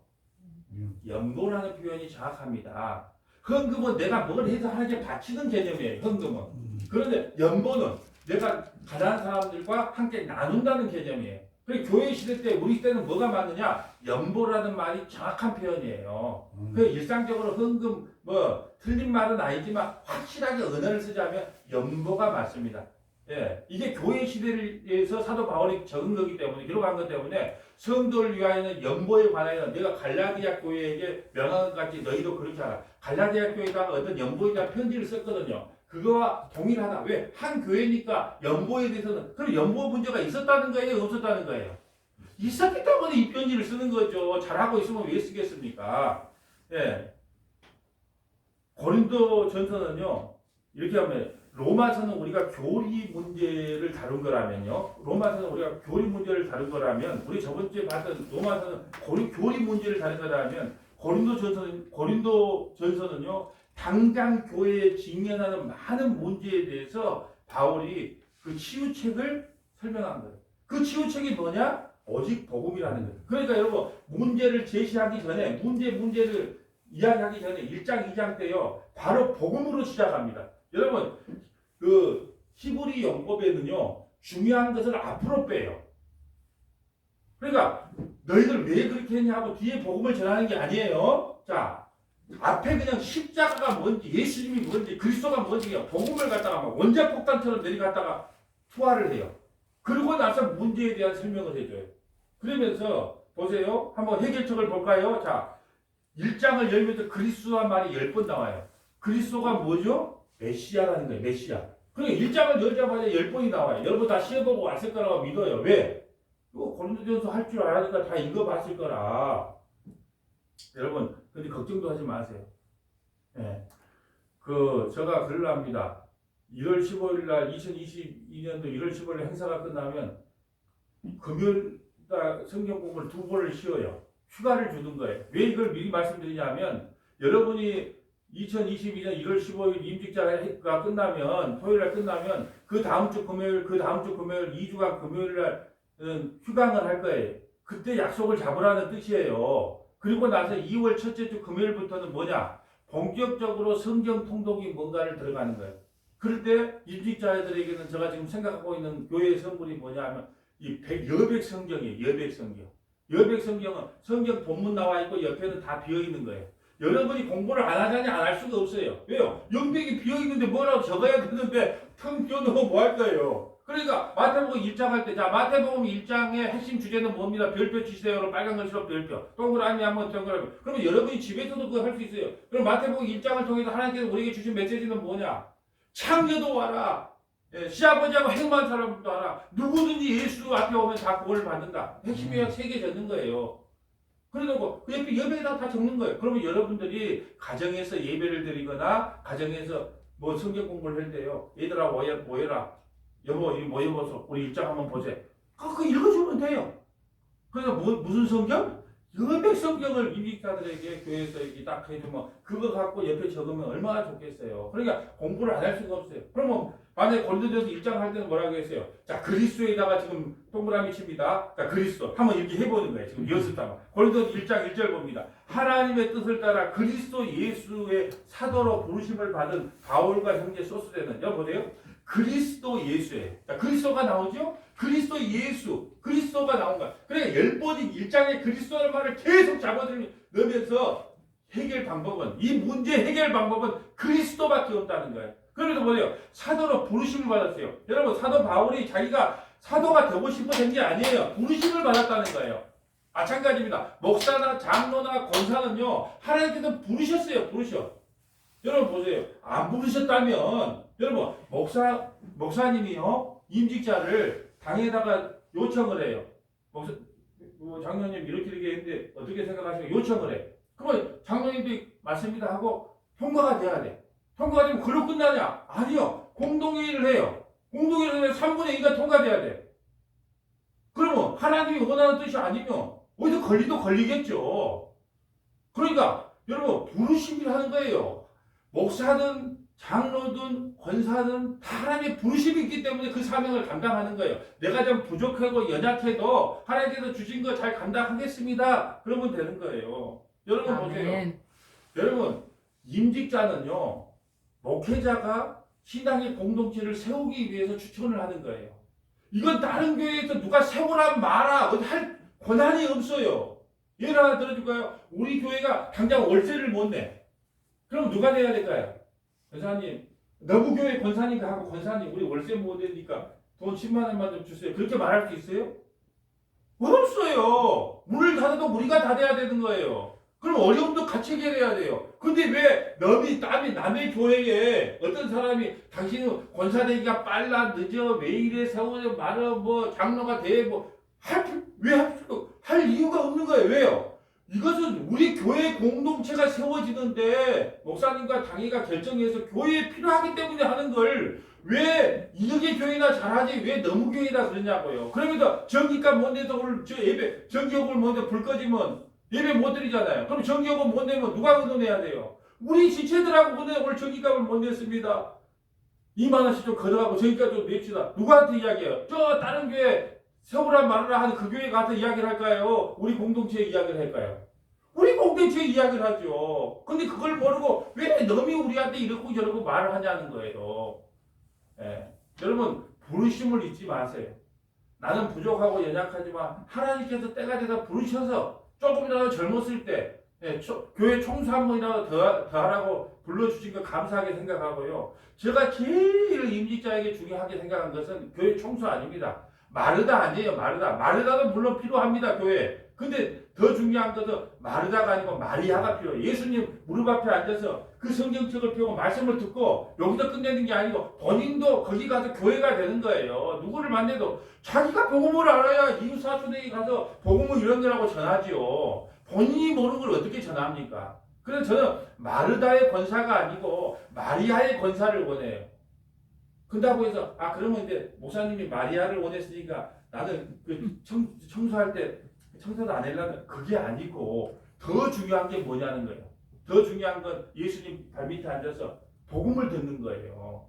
연보라는 표현이 정확합니다. 헌금은 내가 뭘 해서 하나님께 바치는 개념이에요. 헌금은. 그런데 연보는 내가 가난한 사람들과 함께 나눈다는 개념이에요. 그리고 교회 시대 때 우리 때는 뭐가 맞느냐? 연보라는 말이 정확한 표현이에요. 그 일상적으로 헌금 뭐 틀린 말은 아니지만 확실하게 언어를 쓰자면 연보가 맞습니다. 예, 이게 교회 시대에서 사도 바울이 적은 거기 때문에 기록한 것 때문에 성도를 위하여는 연보에 관하여 내가 갈라디아 교회에게 명한 것 같이 너희도 그렇게 하라. 갈라디아 교회에다가 어떤 연보에 대한 편지를 썼거든요. 그거와 동일하다. 왜? 한 교회니까 연보에 대해서는 그럼 연보 문제가 있었다는 거예요? 없었다는 거예요? 있었기 때문에 이 편지를 쓰는 거죠. 잘하고 있으면 왜 쓰겠습니까? 예. 고린도 전서는요. 이렇게 하면 로마서는 우리가 교리 문제를 다룬 거라면요. 로마서는 우리가 교리 문제를 다룬 거라면 우리 저번 주에 봤던 로마서는 교리 문제를 다룬 거라면 고린도 전서는요. 당장 교회에 직면하는 많은 문제에 대해서 바울이 그 치유책을 설명한 거예요. 그 치유책이 뭐냐? 오직 복음이라는 거예요. 그러니까 여러분 문제를 제시하기 전에 문제를 이야기하기 전에 1장 2장 때요. 바로 복음으로 시작합니다. 여러분 그 히브리 용법에는요. 중요한 것을 앞으로 빼요. 그러니까 너희들 왜 그렇게 했냐고 뒤에 복음을 전하는 게 아니에요. 자 앞에 그냥 십자가가 뭔지 예수님이 뭔지 그리스도가 뭔지 복음을 갖다가 막 원자폭탄처럼 내려갔다가 투하를 해요. 그러고 나서 문제에 대한 설명을 해줘요. 그러면서 보세요. 한번 해결책을 볼까요? 자 1장을 열면서 그리스도란 말이 10번 나와요. 그리스도가 뭐죠? 메시아라는 거예요. 메시아. 그러니까 1장을 열자마자 10번이 나와요. 여러분 다 시험보고 왔을 거라고 믿어요. 왜? 이거 고린도전서 할 줄 알았으니까 다 읽어봤을 거라. 여러분 근데 걱정도 하지 마세요. 예. 제가 글을 합니다. 1월 15일 날 2022년도 1월 15일 행사가 끝나면 금요일 날 성경 공부를 2번을 쉬어요. 휴가를 주는 거예요. 왜 이걸 미리 말씀드리냐면 여러분이 2022년 1월 15일 임직자가 끝나면 토요일 날 끝나면 그 다음 주 금요일 2주간 금요일 날 휴강을 할 거예요. 그때 약속을 잡으라는 뜻이에요. 그리고 나서 2월 첫째 주 금요일부터는 뭐냐? 본격적으로 성경 통독이 뭔가를 들어가는 거예요. 그럴 때 임직자들에게는 제가 지금 생각하고 있는 교회의 성분이 뭐냐 하면 이 여백 성경이에요. 여백 성경. 여백 성경은 성경 본문 나와 있고 옆에는 다 비어 있는 거예요. 여러분이 공부를 안 하자니 안 할 수가 없어요. 왜요? 영백이 비어 있는데 뭐라고 적어야 되는데 텅 비어놓으면 뭐 할 거예요? 그러니까 마태복음 1장 할 때, 자 마태복음 1장의 핵심 주제는 뭡니다? 별표 치세요로 빨간 글씨로 별표, 동그라미 한번 동그라미. 그러면 여러분이 집에서도 그거 할 수 있어요. 그럼 마태복음 1장을 통해서 하나님께서 우리에게 주신 메시지는 뭐냐? 창녀도 와라. 예, 시아버지하고 행복한 사람도 와라. 누구든지 예수 앞에 오면 다 구원을 받는다. 핵심 요약 3개 적는 거예요. 그러고 그 옆에 여백에다 다 적는 거예요. 그러면 여러분들이 가정에서 예배를 드리거나 가정에서 뭐 성경 공부를 할 때요. 얘들아 모여라. 여보 이 모여보소. 우리 1장 한번 보세요. 그거 읽어주면 돼요. 그래서 무슨 성경? 여백 성경을 임직자들에게 교회에서 이렇게 딱 해주면 그거 갖고 옆에 적으면 얼마나 좋겠어요. 그러니까 공부를 안 할 수가 없어요. 그러면 만약에 고린도전서 1장 할 때는 뭐라고 했어요? 자 그리스도에다가 지금 동그라미 칩니다. 자 그리스도 한번 이렇게 해보는 거예요. 지금 연습하면 고린도전서 1장 1절 봅니다. 하나님의 뜻을 따라 그리스도 예수의 사도로 부르심을 받은 바울과 형제 소스되는 여보세요? 그리스도 예수예요. 자, 그리스도가 나오죠? 그리스도 예수, 그리스도가 나온 거야. 그러니까 10번이 1장에 그리스도라는 말을 계속 잡아들면서 해결 방법은, 이 문제 해결 방법은 그리스도밖에 없다는 거예요. 그래서 뭐예요? 사도로 부르심을 받았어요. 여러분, 사도 바울이 자기가 사도가 되고 싶어 된 게 아니에요. 부르심을 받았다는 거예요. 마찬가지입니다. 목사나 장로나 권사는요, 하나님께서 부르셨어요. 부르셔. 여러분 보세요. 안 부르셨다면, 여러분, 목사님이요, 임직자를 당에다가 요청을 해요. 장로님 이렇게 했는데 어떻게 생각하시고 요청을 해. 그러면 장로님도 맞습니다 하고 통과가 돼야 돼. 통과가 되면 그로 끝나냐? 아니요. 공동회의를 해요. 공동회의를 하면 3분의 2가 통과돼야 돼. 그러면 하나님이 원하는 뜻이 아니면 어디서 걸리도 걸리겠죠. 그러니까 여러분 부르심이라는 거예요. 목사든 장로든 권사든 다 하나님의 부르심이 있기 때문에 그 사명을 감당하는 거예요. 내가 좀 부족하고 연약해도 하나님께서 주신 거 잘 감당하겠습니다. 그러면 되는 거예요. 여러분 아멘. 보세요. 여러분 임직자는요, 목회자가 신앙의 공동체를 세우기 위해서 추천을 하는 거예요. 이건 다른 교회에서 누가 세우라 마라 할 권한이 없어요. 예를 하나 들어줄까요? 우리 교회가 당장 월세를 못 내. 그럼 누가 내야 될까요? 권사님, 너부교회 권사님하고 권사님 우리 월세 못 내니까 돈 10만 원만 좀 주세요. 그렇게 말할 수 있어요? 없어요. 문을 닫아도 우리가 닫아야 되는 거예요. 그럼 어려움도 같이 해결해야 돼요. 근데 왜 땀이 남의 교회에 어떤 사람이 당신은 권사되기가 빨라 늦어 왜 이래 세월에 말어 뭐 장로가 돼 뭐 할 이유가 없는 거예요. 왜요? 이것은 우리 교회 공동체가 세워지는데 목사님과 당회가 결정해서 교회에 필요하기 때문에 하는 걸 왜 이혁의 교회나 잘하지 왜 너무 교회다 그러냐고요. 그러면서 전기값 못 내서 오늘 저 예배 전기요금을 못 내서 불 꺼지면 예배 못 드리잖아요. 그럼 전기요금 못 내면 누가 의논해야 돼요? 우리 지체들하고 오늘 전기값을 못 냈습니다. 2만 원씩 좀 걷어가고 전기값 좀 냅시다. 누구한테 이야기해요? 저 다른 교회 세우라 말으라 하는 그 교회 가서 이야기를 할까요? 우리 공동체에 이야기를 할까요? 우리 공동체에 이야기를 하죠. 근데 그걸 모르고 왜 너미 우리한테 이러고 저러고 말을 하냐는 거예요. 예. 여러분 부르심을 잊지 마세요. 나는 부족하고 연약하지만 하나님께서 때가 되다 부르셔서 조금이라도 젊었을 때 교회 청소 한 번이라도 더 하라고 불러주신 거 감사하게 생각하고요. 제가 제일 임직자에게 중요하게 생각한 것은 교회 청소 아닙니다. 마르다 아니에요. 마르다도 물론 필요합니다. 교회. 근데 더 중요한 것은 마르다가 아니고 마리아가 필요해요. 예수님 무릎 앞에 앉아서 그 성경책을 펴고 말씀을 듣고 여기서 끝내는 게 아니고 본인도 거기 가서 교회가 되는 거예요. 누구를 만나도 자기가 복음을 알아야 이웃 사촌에게 가서 복음을 이런 거라고 전하지요. 본인이 모르는 걸 어떻게 전합니까? 그래서 저는 마르다의 권사가 아니고 마리아의 권사를 원해요. 그렇다고 해서 그러면 이제 목사님이 마리아를 원했으니까 나는 그 청소할 때 청소도 안 하려면 그게 아니고 더 중요한 게 뭐냐는 거예요. 더 중요한 건 예수님 발밑에 앉아서 복음을 듣는 거예요.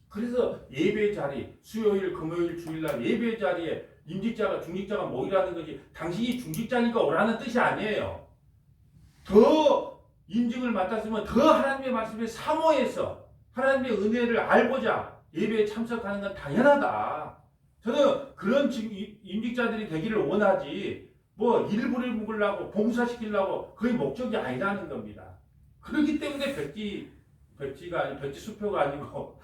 그래서 예배 자리, 수요일, 금요일, 주일날 예배 자리에 임직자가 중직자가 모이라는 거지 당신이 중직자니까 오라는 뜻이 아니에요. 더 임직을 맡았으면 더 하나님의 말씀에 사모해서 하나님의 은혜를 알고자 예배에 참석하는 건 당연하다. 저는 그런 임직자들이 되기를 원하지 뭐 일부를 묵으려고 봉사시키려고 그게 목적이 아니라는 겁니다. 그렇기 때문에 백지가 아니 백지 수표가 아니고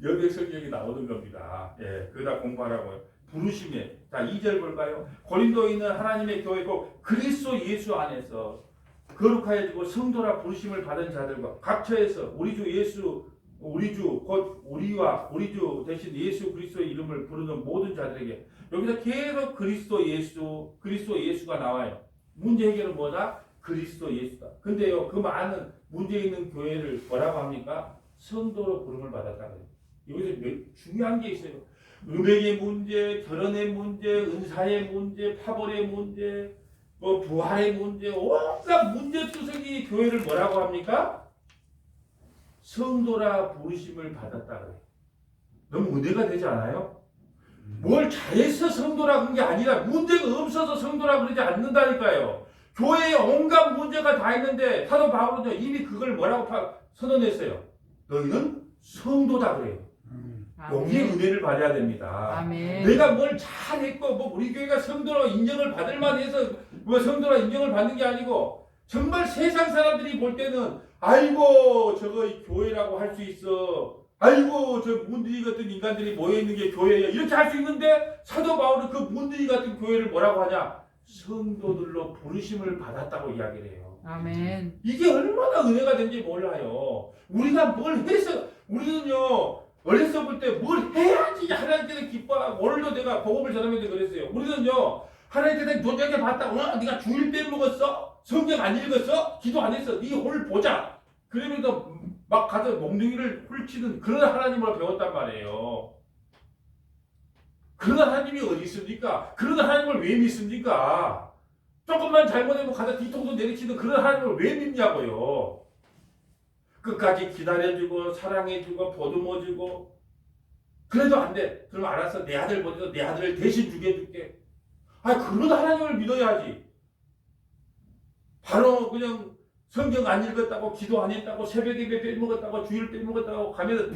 여백 성경이 나오는 겁니다. 예, 그러다 공부하라고요. 부르심에 자 2절 볼까요? 고린도에 있는 하나님의 교회고 그리스도 예수 안에서 거룩하여지고 성도라 부르심을 받은 자들과 각처에서 우리 주 곧 우리와 우리 주 대신 예수 그리스도의 이름을 부르는 모든 자들에게 여기서 계속 그리스도 예수가 나와요. 문제 해결은 뭐다? 그리스도 예수다. 근데요 그 많은 문제 있는 교회를 뭐라고 합니까? 성도로 부름을 받았다고요. 여기서 중요한 게 있어요. 음행의 문제, 결혼의 문제, 은사의 문제, 파벌의 문제, 뭐 부활의 문제, 온갖 문제투성이 교회를 뭐라고 합니까? 성도라 부르심을 받았다 그래요. 너무 은혜가 되지 않아요? 뭘 잘해서 성도라 그런 게 아니라 문제가 없어서 성도라 그러지 않는다니까요. 교회에 온갖 문제가 다 있는데 사도 바울은 이미 그걸 뭐라고 선언했어요. 너희는 성도다 그래요. 여기에 은혜를 받아야 됩니다. 아멘. 내가 뭘 잘했고 뭐 우리 교회가 성도라 인정을 받을 만해서 뭐 성도라 인정을 받는 게 아니고 정말 세상 사람들이 볼 때는 아이고 저거 교회라고 할 수 있어. 아이고 저 문드리 같은 인간들이 모여있는 게 교회야. 이렇게 할 수 있는데 사도 바울은 그 문드리 같은 교회를 뭐라고 하냐? 성도들로 부르심을 받았다고 이야기를 해요. 아멘. 이게 얼마나 은혜가 된지 몰라요. 우리가 뭘 해서 우리는요 어렸을 때 뭘 해야지 하나님께서 기뻐하고 오늘도 내가 복음을 전하면서 그랬어요. 우리는요 하나님께서 너에게 봤다. 네가 주일 빼먹었어? 성경 안 읽었어? 기도 안 했어? 네 오늘 보자. 그러면서 막 가서 몽둥이를 훌치는 그런 하나님을 배웠단 말이에요. 그런 하나님이 어디 있습니까? 그런 하나님을 왜 믿습니까? 조금만 잘못하면 가서 뒤통수 내리치는 그런 하나님을 왜 믿냐고요. 끝까지 기다려주고 사랑해주고 보듬어주고 그래도 안 돼. 그럼 알았어. 내 아들 보내서 내 아들을 대신 죽여줄게. 그런 하나님을 믿어야지. 바로 그냥 성경 안 읽었다고 기도 안 했다고 새벽에 빼먹었다고 주일 빼먹었다고 가면서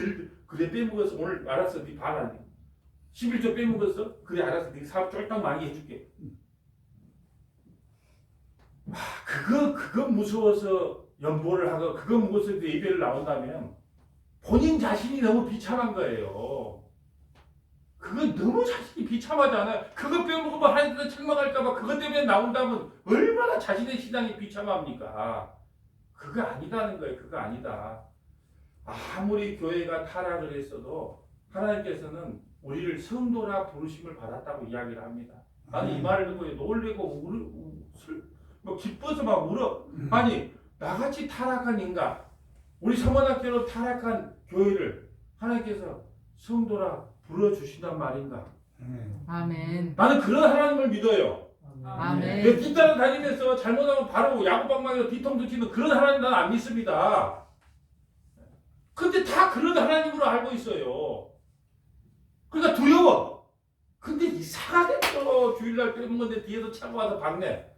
그래 빼먹었어. 오늘 알았어. 네 반 11조 빼먹었어? 그래 알았어. 네 사업 쫄딱 많이 해줄게. 그거 무서워서 연보를 하고 그거 무서워서 예배를 나온다면 본인 자신이 너무 비참한 거예요. 그거 너무 자신이 비참하잖아요. 그거 빼먹으면 하나님께서 책망할까봐 그것 때문에 나온다면 얼마나 자신의 신앙이 비참합니까? 그거 아니다는 거예요. 그거 아니다. 아무리 교회가 타락을 했어도 하나님께서는 우리를 성도라 부르심을 받았다고 이야기를 합니다. 나는 이 말을 듣고 놀래고 뭐 기뻐서 막 울어. 아니 나같이 타락한 인간, 우리 서문학교로 타락한 교회를 하나님께서 성도라 불러주신단 말인가? 아멘. 나는 그런 하나님을 믿어요. 아멘. 내 뒤따라 다니면서 잘못하면 바로 야구방망이로 뒤통수 치는 그런 하나님 나는 안 믿습니다. 근데 다 그런 하나님으로 알고 있어요. 그러니까 두려워. 근데 이상하게 또 주일날 빼먹는데 뒤에서 차고 와서 박네.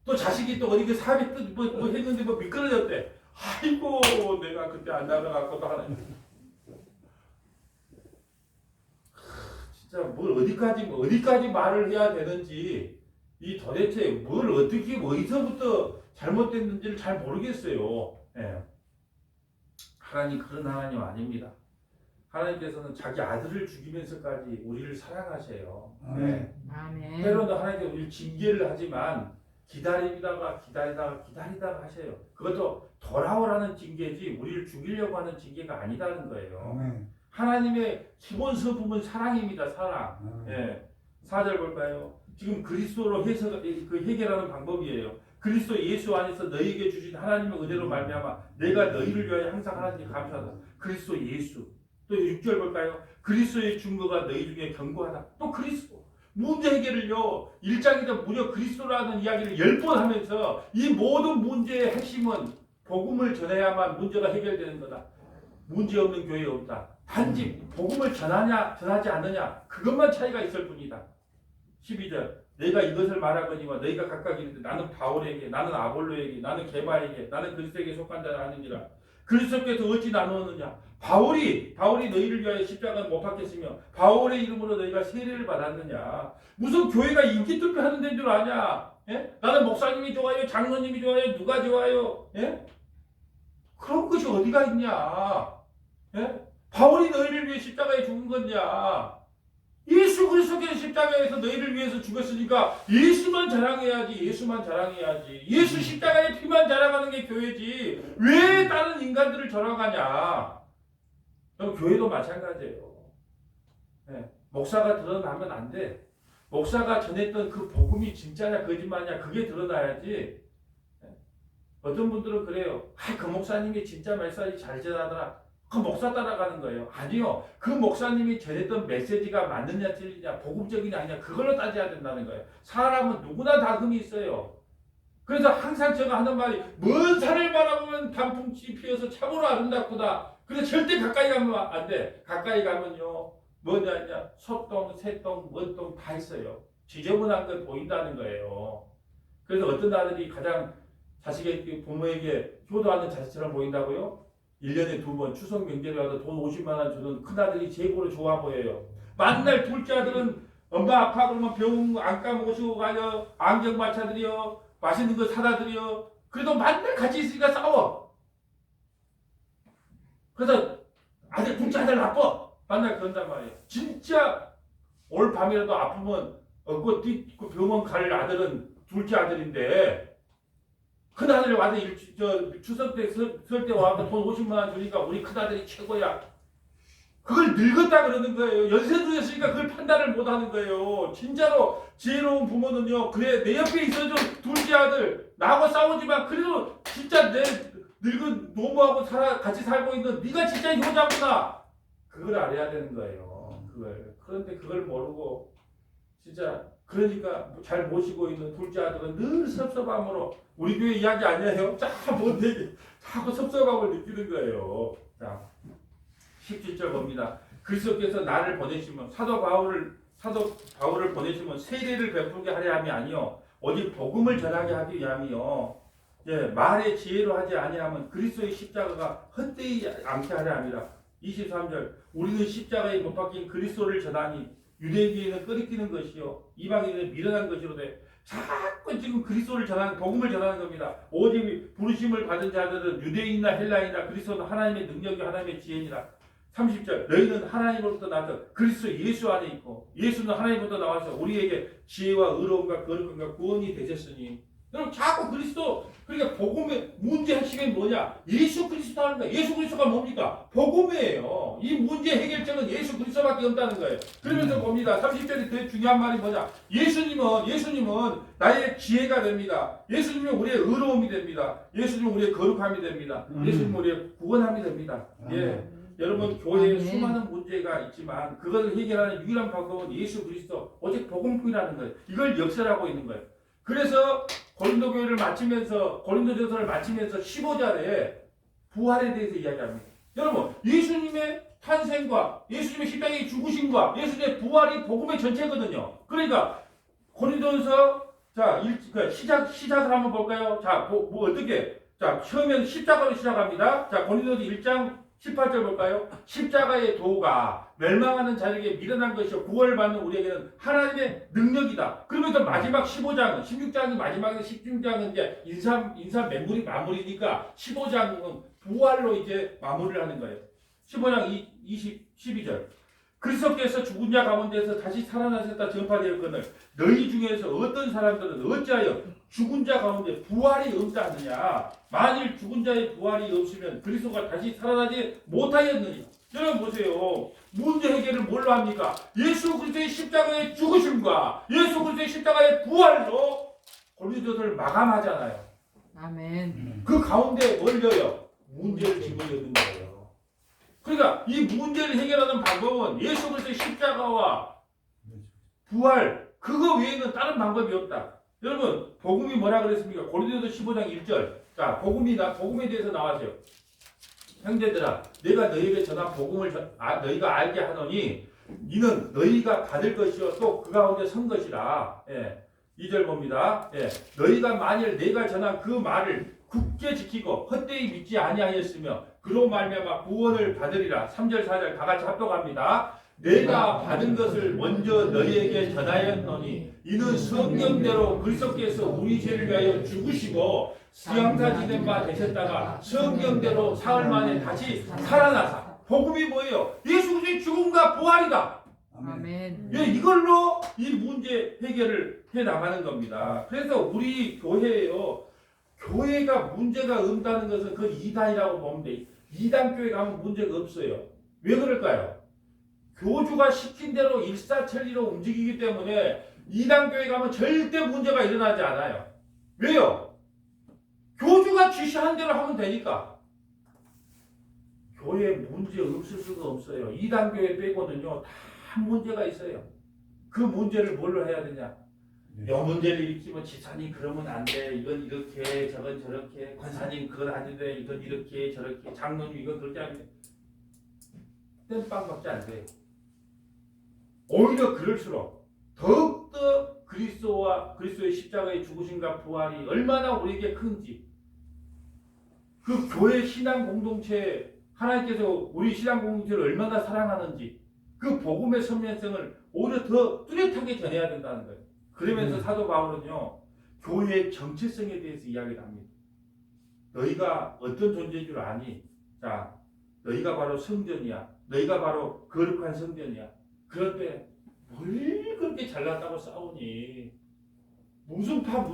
또 자식이 또 어디 그 사업에 뭐 했는데 뭐 미끄러졌대. 아이고 내가 그때 안 나가갖고도 하나님. 진짜 뭘 어디까지 말을 해야 되는지 이 도대체 뭘 어떻게 어디서부터 잘못됐는지를 잘 모르겠어요. 예. 하나님 그런 하나님 아닙니다. 하나님께서는 자기 아들을 죽이면서까지 우리를 사랑하세요. 예. 아멘. 때로는 하나님께서 우리를 징계를 하지만 기다리다가 하셔요. 그것도 돌아오라는 징계지 우리를 죽이려고 하는 징계가 아니다는 거예요. 하나님의 기본 성품은 사랑입니다. 사랑. 예. 4절 볼까요? 지금 그리스도로 해결하는 방법이에요. 그리스도 예수 안에서 너희에게 주신 하나님의 은혜로 말미암아 내가 너희를 위하여 항상 하나님께 감사하다. 그리스도 예수. 또 6절 볼까요? 그리스도의 증거가 너희 중에 견고하다. 또 그리스도. 문제 해결을요. 1장에서 무려 그리스도라는 이야기를 10번 하면서 이 모든 문제의 핵심은 복음을 전해야만 문제가 해결되는 거다. 문제 없는 교회 없다. 단지 복음을 전하냐 전하지 않느냐 그것만 차이가 있을 뿐이다. 12절 내가 이것을 말하거니와 너희가 각각 이르되 나는 바울에게 나는 아볼로에게 나는 게바에게 나는 그리스도에게 속한 자라 하느니라. 그리스도께서 어찌 나누었느냐. 바울이 너희를 위하여 십자가를 못 박혔으며 바울의 이름으로 너희가 세례를 받았느냐. 무슨 교회가 인기 투표하는 데인 줄 아냐. 예? 나는 목사님이 좋아요 장로님이 좋아요 누가 좋아요. 예? 그런 것이 어디가 있냐. 예? 바울이 너희를 위해 십자가에 죽은 거냐. 예수 그리스도께서 십자가에서 너희를 위해서 죽었으니까 예수만 자랑해야지. 예수만 자랑해야지. 예수 십자가의 피만 자랑하는 게 교회지. 왜 다른 인간들을 자랑하냐. 교회도 마찬가지예요. 네. 목사가 드러나면 안 돼. 목사가 전했던 그 복음이 진짜냐 거짓말이냐 그게 드러나야지. 네. 어떤 분들은 그래요. 그 목사님이 진짜 말씀이 잘 전하더라. 그 목사 따라가는 거예요. 아니요. 그 목사님이 전했던 메시지가 맞느냐 틀리냐 복음적이냐 아니냐 그걸로 따져야 된다는 거예요. 사람은 누구나 다 흠이 있어요. 그래서 항상 제가 하는 말이 먼 산을 바라보면 단풍이 피어서 참으로 아름답구나. 그래서 절대 가까이 가면 안 돼. 가까이 가면요. 뭐냐 소똥, 새똥, 먼똥 다 있어요. 지저분한 건 보인다는 거예요. 그래서 어떤 아들이 가장 자식의 부모에게 효도하는 자식처럼 보인다고요? 1년에 2번 추석 명절에 와서 돈 50만 원 주는 큰아들이 최고로 좋아 보여요. 만날 둘째 아들은 엄마 아파 그러면 병원 안 까먹으시고 가요. 안경 맞춰드려. 맛있는 거 사다 드려. 그래도 맨날 같이 있으니까 싸워. 그래서 둘째 아들 나빠. 맨날 그런단 말이에요. 진짜 올 밤이라도 아프면 얻고 뛰고 병원 갈 아들은 둘째 아들인데 큰 아들이 와서 추석 때 설 때 와서 돈 50만 원 주니까 우리 큰 아들이 최고야. 그걸 늙었다 그러는 거예요. 연세도 됐으니까 그걸 판단을 못 하는 거예요. 진짜로 지혜로운 부모는요. 그래 내 옆에 있어준 둘째 아들 나하고 싸우지만 그래도 진짜 내 늙은 노모하고 같이 살고 있는 네가 진짜 효자구나. 그걸 알아야 되는 거예요. 그런데 그걸 모르고 진짜 그러니까 잘 모시고 있는 둘째 아들은 늘 섭섭함으로 우리 교회 이야기 아니에요? 뭔 얘기 자꾸 섭섭함을 느끼는 거예요. 자 17절 봅니다. 그리스도께서 나를 보내시면 사도 바울을 보내시면 세례를 베풀게 하려 함이 아니요 오직 복음을 전하게 하기 위함이요 말의 지혜로 하지 아니하면 그리스도의 십자가가 헛되이 않게 하려 함이라. 23절 우리는 십자가에 못 박힌 그리스도를 전하니 유대인에게는 끓이끼는 것이요 이방인에게는 미련한 것이로되 자꾸 지금 그리스도를 전하는 복음을 전하는 겁니다. 오직 부르심을 받은 자들은 유대인이나 헬라인이나 그리스도는 하나님의 능력이 하나님의 지혜니라. 30절 너희는 하나님으로부터 나서 그리스도 예수 안에 있고 예수는 하나님으로부터 나와서 우리에게 지혜와 의로움과 거룩함과 구원이 되셨으니. 여러분 자꾸 그리스도 그러니까 복음의 문제 핵심이 뭐냐? 예수 그리스도 하는 거예요. 예수 그리스도가 뭡니까? 복음이에요. 이 문제 해결책은 예수 그리스도밖에 없다는 거예요. 그러면서 봅니다. 30절이 더 중요한 말이 뭐냐? 예수님은 나의 지혜가 됩니다. 예수님은 우리의 의로움이 됩니다. 예수님은 우리의 거룩함이 됩니다. 예수님은 우리의 구원함이 됩니다. 예. 여러분 교회에 수많은 문제가 있지만 그것을 해결하는 유일한 방법은 예수 그리스도 오직 복음뿐이라는 거예요. 이걸 역설하고 있는 거예요. 그래서 고린도 교회를 마치면서 고린도전서를 마치면서 15절에 부활에 대해서 이야기합니다. 여러분 예수님의 탄생과 예수님의 십자가의 죽으심과 예수님의 부활이 복음의 전체거든요. 그러니까 고린도전서 자 시작을 한번 볼까요? 자 어떻게 자 처음에는 십자가로 시작합니다. 자 고린도전서 1장 18절 볼까요? 십자가의 도가 멸망하는 자에게 미련한 것이요 구원을 받는 우리에게는 하나님의 능력이다. 그러면서 마지막 15장은 16장이 마지막에 16장은 이제 인사 매물이 마무리니까 15장은 부활로 이제 마무리를 하는 거예요. 15장 12절 그리스도께서 죽은 자 가운데서 다시 살아나셨다 전파되었거늘 너희 중에서 어떤 사람들은 어찌하여 죽은 자 가운데 부활이 없다 하느냐. 만일 죽은 자의 부활이 없으면 그리스도가 다시 살아나지 못하였느냐. 여러분 보세요. 문제 해결을 뭘로 합니까? 예수 그리스도의 십자가의 죽으심과 예수 그리스도의 십자가의 부활로 고린도전서를 마감하잖아요. 아멘. 그 가운데 뭘 넣어요? 문제를 집어넣는 거예요. 그러니까 이 문제를 해결하는 방법은 예수 그리스도의 십자가와 부활 그거 외에는 다른 방법이 없다. 여러분 복음이 뭐라 그랬습니까? 고린도서 15장 1절 자 복음에 대해서 나왔어요. 형제들아 내가 너희에게 전한 복음을 너희가 알게 하노니 이는 너희가 받을 것이요 또 그 가운데 선 것이라. 2절 봅니다. 너희가 만일 내가 전한 그 말을 굳게 지키고 헛되이 믿지 아니하였으며 그로 말미암아 구원을 받으리라. 3절 4절 다 같이 합독합니다. 내가 받은 것을 먼저 너희에게 전하였노니 이는 성경대로 그리스도께서 우리 죄를 위하여 죽으시고 수양사지된 바 되셨다가 성경대로 사흘 만에 다시 살아나사. 복음이 뭐예요? 예수 그리스도의 죽음과 부활이다. 아멘. 예, 이걸로 이 문제 해결을 해 나가는 겁니다. 그래서 우리 교회예요. 교회가 문제가 없다는 것은 그 이단이라고 보면 돼. 이단 교회 가면 문제가 없어요. 왜 그럴까요? 교주가 시킨 대로 일사천리로 움직이기 때문에 이단 교회 가면 절대 문제가 일어나지 않아요. 왜요? 교주가 지시한 대로 하면 되니까. 교회에 문제 없을 수가 없어요. 이단 교회 빼고는요 다 문제가 있어요. 그 문제를 뭘로 해야 되냐? 요 문제를 일으키면 지사님 그러면 안 돼. 이건 이렇게 저건 저렇게 권사님 그건 아닌데 이건 이렇게 저렇게 장로님 이건 그렇게 하는데 땜빵밖에 안 돼. 오히려 그럴수록 더욱더 그리스도와 그리스도의 십자가의 죽으심과 부활이 얼마나 우리에게 큰지 그 교회 신앙 공동체 하나님께서 우리 신앙 공동체를 얼마나 사랑하는지 그 복음의 선명성을 오히려 더 뚜렷하게 전해야 된다는 거예요. 그러면서 사도 바울은요 교회의 정체성에 대해서 이야기를 합니다. 너희가 어떤 존재인 줄 아니? 자, 너희가 바로 성전이야. 너희가 바로 거룩한 성전이야. 그런데 뭘 그렇게 잘났다고 싸우니? 무슨 파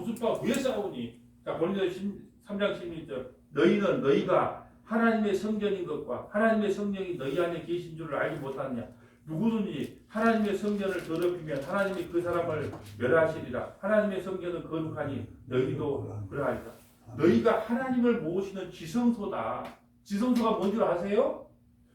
왜 싸우니? 자, 고린도서 3장 16절 너희는 너희가 하나님의 성전인 것과 하나님의 성령이 너희 안에 계신 줄을 알지 못하느냐? 누구든지 하나님의 성전을 더럽히면 하나님이 그 사람을 멸하시리라. 하나님의 성전은 거룩하니 너희도 그러하리라. 너희가 하나님을 모시는 지성소다. 지성소가 뭔 줄 아세요?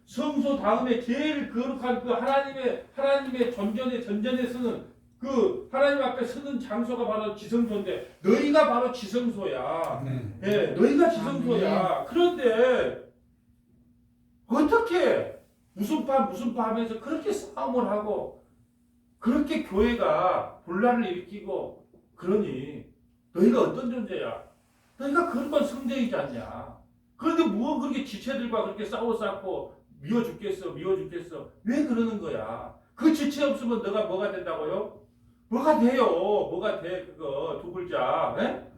성소 다음에 제일 거룩한 그 하나님의 전전에 쓰는 그 하나님 앞에 서는 장소가 바로 지성소인데 너희가 바로 지성소야. 예, 너희가 지성소야. 그런데 어떻게 무슨 파 하면서 그렇게 싸움을 하고 그렇게 교회가 분란을 일으키고 그러니 너희가 어떤 존재야? 너희가 그런 성전이지 않냐? 그런데 뭐 그렇게 지체들과 그렇게 싸워 미워 죽겠어. 왜 그러는 거야? 그 지체 없으면 너가 뭐가 된다고요? 뭐가 돼요? 뭐가 돼? 그거 두 글자. 네?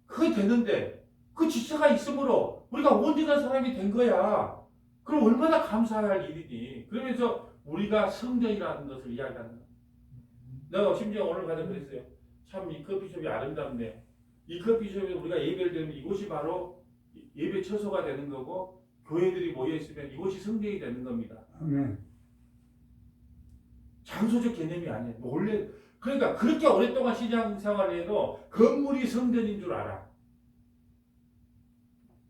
그게 되는데 그 지체가 있으므로 우리가 온전한 사람이 된 거야. 그럼 얼마나 감사할 일이니? 그러면서 우리가 성전이라는 것을 이야기하는 거야. 내가 심지어 오늘 가서 그랬어요. 참 이 커피숍이 아름답네. 이 커피숍에 우리가 예배를 드리면 이곳이 바로 예배 처소가 되는 거고 교회들이 모여있으면 이곳이 성전이 되는 겁니다. 아멘. 장소적 개념이 아니에요. 원래 그러니까 그렇게 오랫동안 시장 생활을 해도 건물이 성전인 줄 알아.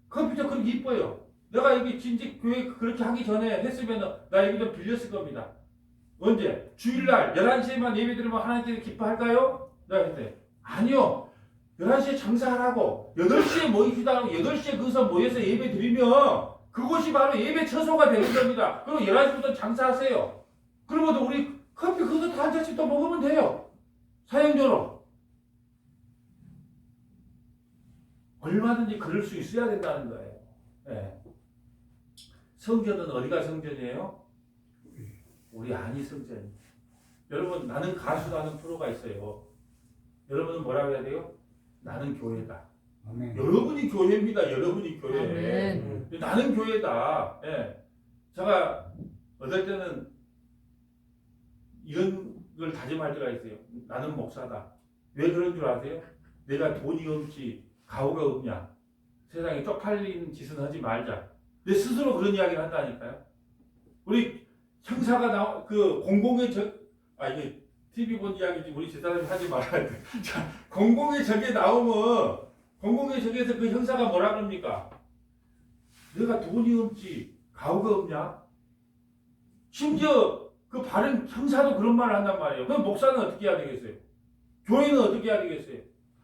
컴퓨터 그렇게 이뻐요. 내가 여기 진짜 교회 그렇게 하기 전에 했으면 나 여기 좀 빌렸을 겁니다. 언제? 주일날 11시에만 예배 드리면 하나님께 기뻐할까요? 내가 그때 아니요. 11시에 장사하라고 8시에 모이시다 하고 8시에 거기서 모여서 예배 드리면 그곳이 바로 예배 처소가 되는 겁니다. 그리고 11시부터 장사하세요. 그러고도 우리 커피 그거 다 한 잔씩 또 먹으면 돼요. 사용료로. 얼마든지 그럴 수 있어야 된다는 거예요. 네. 성전은 어디가 성전이에요? 우리 안이 성전이에요. 여러분 나는 가수라는 프로가 있어요. 여러분은 뭐라고 해야 돼요? 나는 교회다. 아멘. 여러분이 교회입니다. 여러분이 교회. 아멘. 나는 교회다. 예. 제가 어떨 때는 이런 걸 다짐할 때가 있어요. 나는 목사다. 왜 그런 줄 아세요? 내가 돈이 없지 가오가 없냐. 세상에 쪽팔리는 짓은 하지 말자. 내 스스로 그런 이야기를 한다니까요. 우리 형사가 그 공공의 이게 TV 본 이야기지 우리 집사람이 하지 말아야 돼. 자, 공공의 적에 나오면 공공의 적에서 그 형사가 뭐라 그럽니까? 내가 돈이 없지 가오가 없냐? 심지어 그 바른 형사도 그런 말을 한단 말이에요. 그럼 목사는 어떻게 해야 되겠어요? 교회는 어떻게 해야 되겠어요?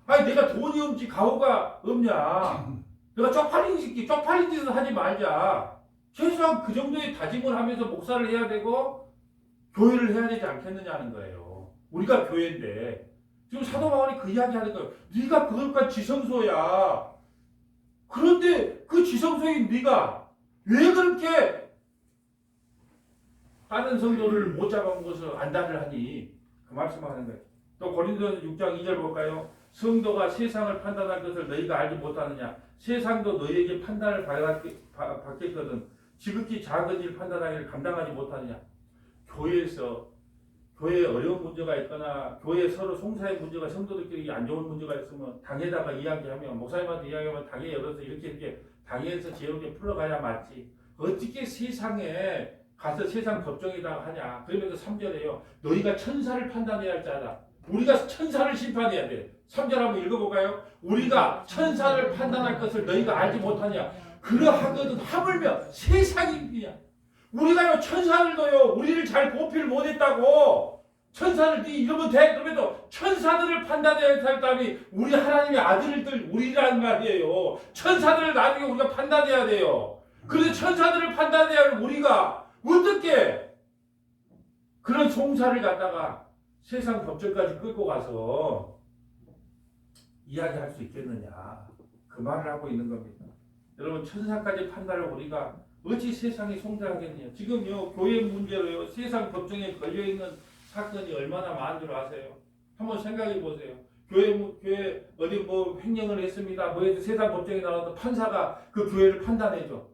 아니 내가 돈이 없지 가오가 없냐? 내가 쪽팔린 짓은 하지 말자. 최소한 그 정도의 다짐을 하면서 목사를 해야 되고 교회를 해야 되지 않겠느냐는 거예요. 우리가 교회인데 지금 사도 바울이 그 이야기 하는 거예요. 네가 거룩한 지성소야. 그런데 그 지성소인 네가 왜 그렇게 다른 성도를 못 잡아온 것을 안다를 하니 그 말씀하는 거예요. 또 고린도서 6장 2절 볼까요? 성도가 세상을 판단할 것을 너희가 알지 못하느냐? 세상도 너희에게 판단을 받겠거든. 지극히 작은 일 판단하기를 감당하지 못하느냐? 교회에 어려운 문제가 있거나 교회 서로 송사의 문제가 성도들끼리 안 좋은 문제가 있으면 당에다가 이야기하면 목사님한테 이야기하면 당에 열어서 이렇게 당에서 지혜롭게 풀어가야 맞지. 어떻게 세상에 가서 세상 법정에다가 하냐. 그러면서 3절에요. 너희가 천사를 판단해야 할 자다. 우리가 천사를 심판해야 돼. 3절 한번 읽어볼까요? 우리가 천사를 판단할 것을 너희가 알지 못하냐. 그러하거든 하물며 세상이냐. 우리가요 천사들도요 우리를 잘 보필 못했다고. 천사들 이러면 돼. 그러면도 천사들을 판단해야 할 사람이 우리 하나님의 아들들 우리란 말이에요. 천사들을 나중에 우리가 판단해야 돼요. 그런데 천사들을 판단해야 할 우리가 어떻게 그런 송사를 갖다가 세상 법정까지 끌고 가서 이야기할 수 있겠느냐. 그 말을 하고 있는 겁니다. 여러분 천사까지 판단을 우리가 어찌 세상에 송사하겠느냐. 지금요 교회 문제로요 세상 법정에 걸려있는 사건이 얼마나 많은 줄 아세요? 한번 생각해 보세요. 교회 어디 뭐 횡령을 했습니다. 뭐 해서 세상 법정에 나와서 판사가 그 교회를 판단해줘.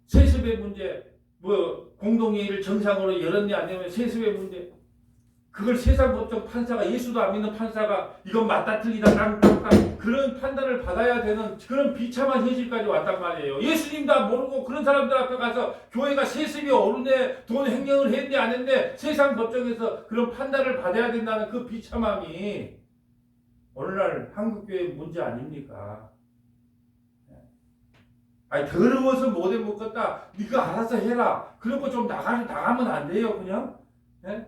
세습의 문제, 뭐 공동회의를 정상으로 열었냐 안 되면 세습의 문제. 그걸 세상 법정 판사가, 예수도 안 믿는 판사가 이건 맞다 틀리다 땅땅땅 그런 판단을 받아야 되는 그런 비참한 현실까지 왔단 말이에요. 예수님 다 모르고 그런 사람들 앞에 가서 교회가 세습이 오르네, 돈 횡령을 했네 안 했네, 세상 법정에서 그런 판단을 받아야 된다는 그 비참함이 오늘날 한국교회 문제 아닙니까? 아니 더러워서 못해 먹겠다, 네가 알아서 해라, 그러고 좀 나가면 안 돼요 그냥? 예?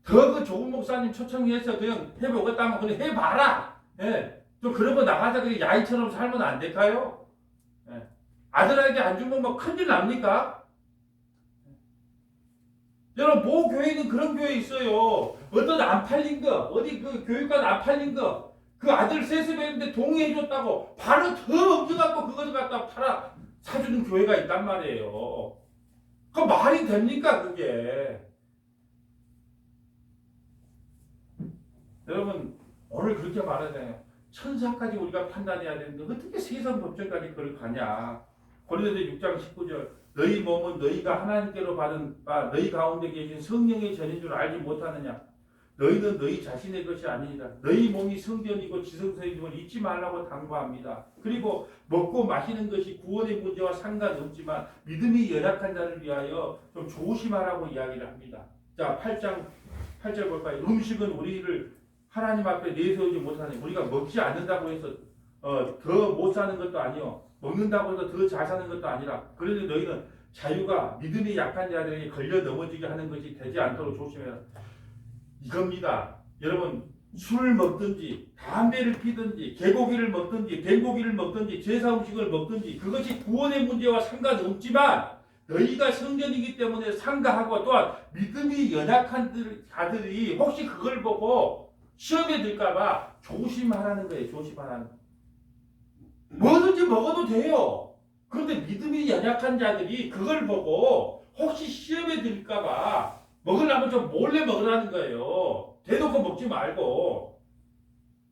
더 그 조국 목사님 초청해서 그냥 해보겠다 하면 그냥 해봐라. 예. 좀 그러고 나가자 그냥 야인처럼 살면 안 될까요? 예. 아들에게 안 주면 뭐 큰일 납니까? 여러분 모 교회는 그런 교회 있어요. 어떤 안 팔린 거, 어디 그 교육관 안 팔린 거, 그 아들 세습했는데 동의해줬다고 바로 더 엉겨갖고 그것을 갖다 팔아 사주는 교회가 있단 말이에요. 그 말이 됩니까 그게? 여러분 오늘 그렇게 말하잖아요. 천사까지 우리가 판단해야 되는데 어떻게 세상 법정까지 그걸 가냐. 고린도서 6장 19절 너희 몸은 너희가 하나님께로 받은 바 너희 가운데 계신 성령의 전인 줄 알지 못하느냐. 너희는 너희 자신의 것이 아니니라. 너희 몸이 성전이고 지성소인 걸 잊지 말라고 당부합니다. 그리고 먹고 마시는 것이 구원의 문제와 상관없지만 믿음이 연약한 자를 위하여 좀 조심하라고 이야기를 합니다. 자 8절 볼까요. 음식은 우리를 하나님 앞에 내세우지 못하는, 우리가 먹지 않는다고 해서 더 못 사는 것도 아니요, 먹는다고 해서 더 잘 사는 것도 아니라, 그런데 너희는 자유가 믿음이 약한 자들에게 걸려 넘어지게 하는 것이 되지 않도록 조심해라. 이겁니다. 여러분 술을 먹든지 담배를 피든지 개고기를 먹든지 뱀고기를 먹든지 제사 음식을 먹든지 그것이 구원의 문제와 상관없지만 너희가 성전이기 때문에 상가하고, 또한 믿음이 연약한 자들이 혹시 그걸 보고 시험에 들까봐 조심하라는 거예요. 조심하라는 거예요. 뭐든지 먹어도 돼요. 그런데 믿음이 연약한 자들이 그걸 보고 혹시 시험에 들까봐 먹으려면 좀 몰래 먹으라는 거예요. 대놓고 먹지 말고.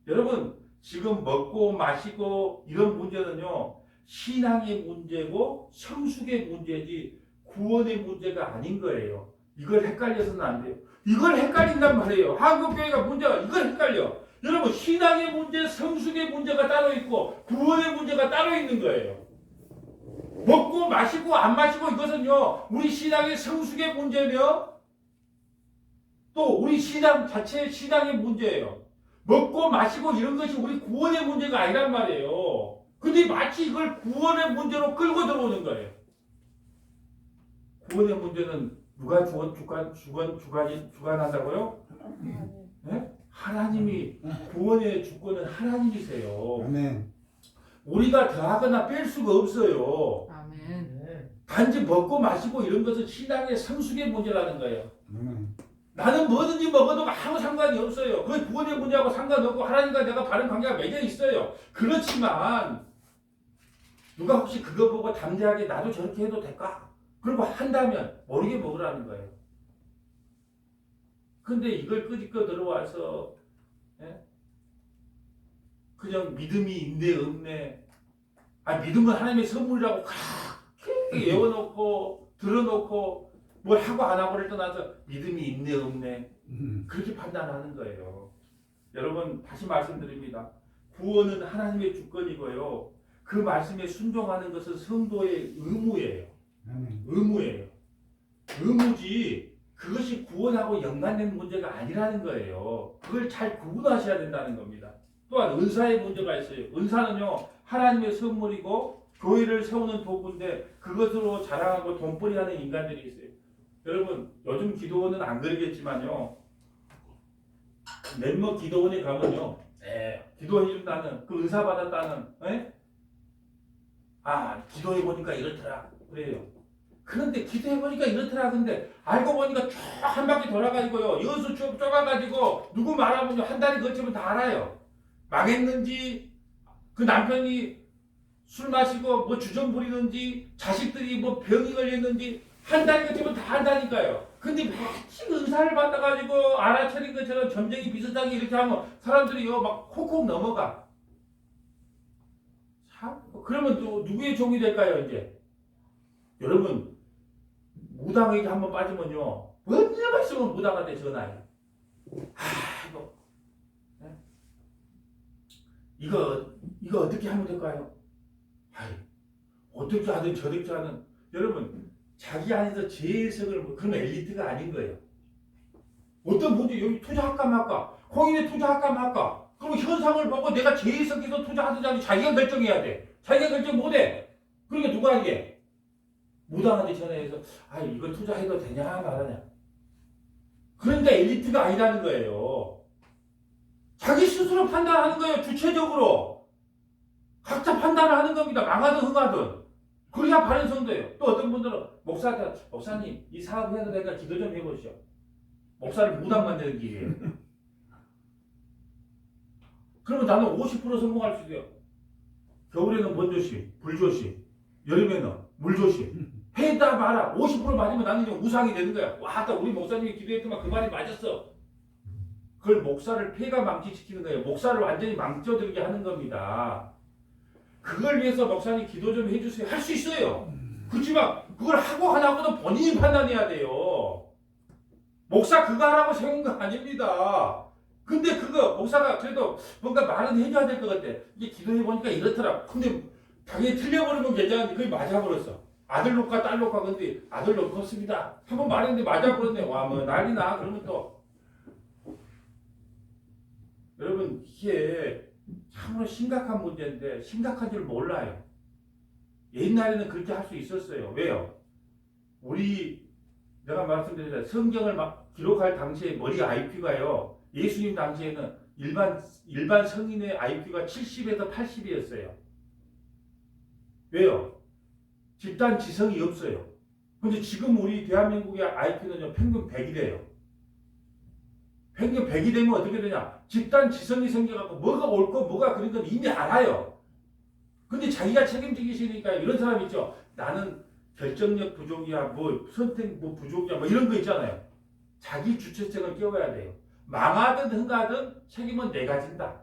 여러분 지금 먹고 마시고 이런 문제는요, 신앙의 문제고 성숙의 문제지 구원의 문제가 아닌 거예요. 이걸 헷갈려서는 안 돼요. 이걸 헷갈린단 말이에요. 한국교회가 문제가 이걸 헷갈려. 여러분 신앙의 문제, 성숙의 문제가 따로 있고 구원의 문제가 따로 있는 거예요. 먹고 마시고 안 마시고 이것은요, 우리 신앙의 성숙의 문제며 또 우리 신앙 자체의 신앙의 문제예요. 먹고 마시고 이런 것이 우리 구원의 문제가 아니란 말이에요. 근데 마치 이걸 구원의 문제로 끌고 들어오는 거예요. 구원의 문제는 누가 주관한다고요? 네? 하나님이, 구원의 주권은 하나님이세요. 아멘. 우리가 더하거나 뺄 수가 없어요. 아멘. 단지 먹고 마시고 이런 것은 신앙의 성숙의 문제라는 거예요. 아멘. 나는 뭐든지 먹어도 아무 상관이 없어요. 그게 구원의 문제하고 상관없고 하나님과 내가 바른 관계가 맺어 있어요. 그렇지만 누가 혹시 그거 보고 담대하게 나도 저렇게 해도 될까? 그리고 한다면 모르게 먹으라는 거예요. 근데 이걸 끄집고 들어와서 그냥 믿음이 있네 없네, 믿음은 하나님의 선물이라고 그렇게 외워놓고 들어놓고 뭘 하고 안 하고를 떠나서 믿음이 있네 없네 그렇게 판단하는 거예요. 여러분 다시 말씀드립니다. 구원은 하나님의 주권이고요, 그 말씀에 순종하는 것은 성도의 의무예요. 아멘. 의무예요. 의무지 그것이 구원하고 연관된 문제가 아니라는 거예요. 그걸 잘 구분하셔야 된다는 겁니다. 또한 은사의 문제가 있어요. 은사는요, 하나님의 선물이고 교회를 세우는 도구인데 그것으로 자랑하고 돈벌이하는 인간들이 있어요. 여러분 요즘 기도원은 안 그러겠지만요, 몇몇 기도원에 가면요, 기도해준다는, 그 은사 받았다는, 기도해보니까 이렇더라 그래요. 그런데 기도해보니까 이렇더라. 근데 알고 보니까 쭉 한 바퀴 돌아가지고요, 여수 쭉 좁아가지고 누구 말하면 한 달이 거치면 다 알아요. 망했는지, 그 남편이 술 마시고 뭐 주정 부리는지, 자식들이 뭐 병이 걸렸는지 한다는 것처럼 다 한다니까요. 근데 마치 은사를 받아가지고 알아차린 것처럼 점쟁이 비슷하게 이렇게 하면 사람들이 이거 막 콕콕 넘어가. 참, 그러면 또 누구의 종이 될까요, 이제? 여러분, 무당에게 한번 빠지면요. 언제만 있으면 무당한테 전화해. 이거. 네? 이거 어떻게 하면 될까요? 어떻게 하든 저렇게 하든. 여러분, 자기 안에서 재해석을, 그러면 엘리트가 아닌 거예요. 어떤 분이 여기 투자할까 말까, 공인에 투자할까 말까, 그럼 현상을 보고 내가 재해석해서 투자하든지 하든지 자기가 결정해야 돼. 자기가 결정 못해. 그러니까 누가 하게? 무당한테 전화해서, 이거 투자해도 되냐 말하냐. 그러니까 엘리트가 아니라는 거예요. 자기 스스로 판단하는 거예요. 주체적으로. 각자 판단을 하는 겁니다. 망하든 흥하든. 그래야 바른 성도예요. 또 어떤 분들은 목사한테, 목사님 이 사업 해도 되니까 기도 좀 해보시오. 목사를 무당 만드는 길이에요. 그러면 나는 50% 성공할 수 있어요. 겨울에는 먼조심, 불조심, 여름에는 물조심. 해다 마라. 50% 맞으면 나는 이제 우상이 되는 거야. 와, 우리 목사님이 기도했더만 그 말이 맞았어. 그걸 목사를 폐가 망치시키는 거예요. 목사를 완전히 망쳐들게 하는 겁니다. 그걸 위해서 목사님 기도 좀 해주세요. 할 수 있어요. 그렇지만 그걸 하고 안 하고는 본인이 판단해야 돼요. 목사 그거 하라고 세운 거 아닙니다. 근데 그거 목사가 그래도 뭔가 말은 해줘야 될 것 같아. 이게 기도해보니까 이렇더라. 근데 당연히 틀려버리면 괜찮은데 그게 맞아버렸어. 아들 놓까 딸 놓까. 근데 아들 놓겠습니다. 한번 말했는데 맞아버렸네. 와, 뭐 난리나. 그러면 또 여러분, 이게 참으로 심각한 문제인데 심각한 줄 몰라요. 옛날에는 그렇게 할 수 있었어요. 왜요? 내가 말씀드렸잖아요. 성경을 막 기록할 당시에 머리 IQ가요. 예수님 당시에는 일반 성인의 IQ가 70에서 80이었어요. 왜요? 집단 지성이 없어요. 근데 지금 우리 대한민국의 IQ는요, 평균 100이래요. 평균 100이 되면 어떻게 되냐? 집단 지성이 생겨갖고 뭐가 옳고 뭐가 그런 건 이미 알아요. 근데 자기가 책임지기시니까 이런 사람 있죠. 나는 결정력 부족이야, 선택 부족이야, 이런 거 있잖아요. 자기 주체성을 깨워야 돼요. 망하든 흥하든 책임은 내가 진다.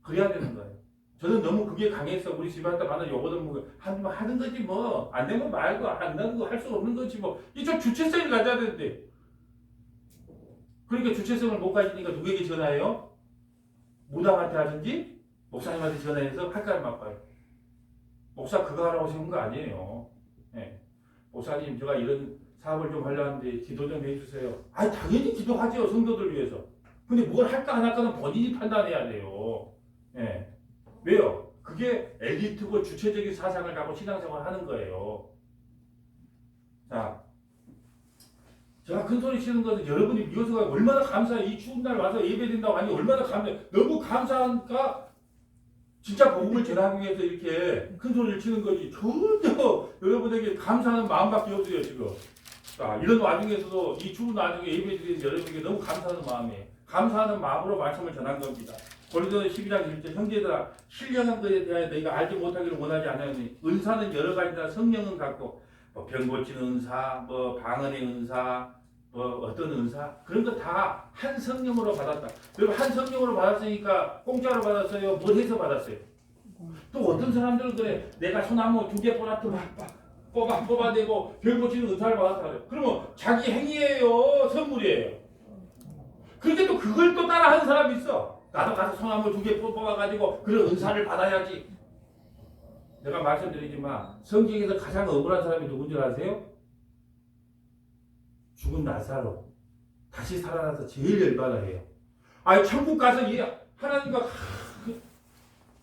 그래야 되는 거예요. 저는 너무 그게 강해서 우리 집안에 받는 요거는 하는 거지 뭐. 안 되면 말고 안 되는 거 할 수 없는 거지 뭐. 이쪽 주체성을 가져야 되는데. 그러니까 주체성을 못 가지니까 누구에게 전화해요? 무당한테 하든지 목사님한테 전화해서 팔까를 맛봐요. 목사 그거 하라고 세운 거 아니에요. 네. 목사님 제가 이런 사업을 좀 하려는데 기도 좀 해주세요. 당연히 기도하죠. 성도들 위해서. 근데 뭘 할까 안 할까는 본인이 판단해야 돼요. 네. 왜요? 그게 엘리트고 주체적인 사상을 갖고 신앙생활을 하는 거예요. 자, 제가 큰 소리 치는 것은 여러분이 미워서가 얼마나 감사해요. 이 추운 날 와서 예배드린다고 하니 얼마나 감사해요. 너무 감사하니까 진짜 복음을 전하기 위해서 이렇게 큰 소리를 치는 거지. 전혀 여러분에게 감사하는 마음밖에 없어요, 지금. 자, 이런 와중에서도 이 추운 와중에 예배드리는 여러분에게 너무 감사하는 마음이에요. 감사하는 마음으로 말씀을 전한 겁니다. 고린도서 12장 1절 형제들아 신령한 것에 대하여 너희가 알지 못하기를 원하지 않으니 은사는 여러 가지다. 성령은 같고 병 고치는 은사, 방언의 은사, 어떤 은사 그런 거 다 한 성령으로 받았다. 여러분 한 성령으로 받았으니까 공짜로 받았어요? 뭘 해서 받았어요? 또 어떤 사람들은 그래 내가 소나무 2개 뽑아내고 병 고치는 은사를 받았다 그래요. 그러면 자기 행위예요, 선물이에요. 그런데 또 그걸 또 따라 하는 사람이 있어. 나도 가서 소나무 2개 뽑아가지고 그런 은사를 받아야지. 내가 말씀드리지만 성경에서 가장 억울한 사람이 누군지 아세요? 죽은 나사로 다시 살아나서 제일 열받아 해요. 천국 가서 하나님과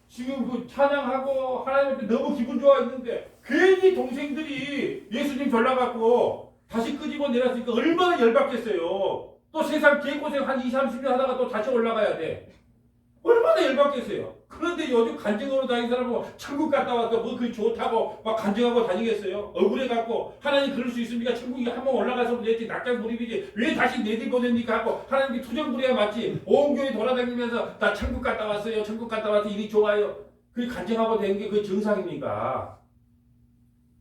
지금 찬양하고 하나님 앞에 너무 기분 좋아 있는데 괜히 동생들이 예수님 졸라갖고 다시 끄집어 내렸으니까 얼마나 열받겠어요. 또 세상 개고생 한 20, 30년 하다가 또 다시 올라가야 돼. 얼마나 열받겠어요. 그런데 요즘 간증으로 다니는 사람은 천국 갔다 와서 그게 좋다고 막 간증하고 다니겠어요? 억울해갖고 하나님 그럴 수 있습니까? 천국에 한번 올라가서 문제지 낙장불입이지 왜 다시 내디보냅니까? 하고 하나님께 투정부려야 맞지. 온 교회 돌아다니면서 나 천국 갔다 왔어요. 천국 갔다 와서 일이 좋아요. 그게 간증하고 되는 게 그게 정상입니까?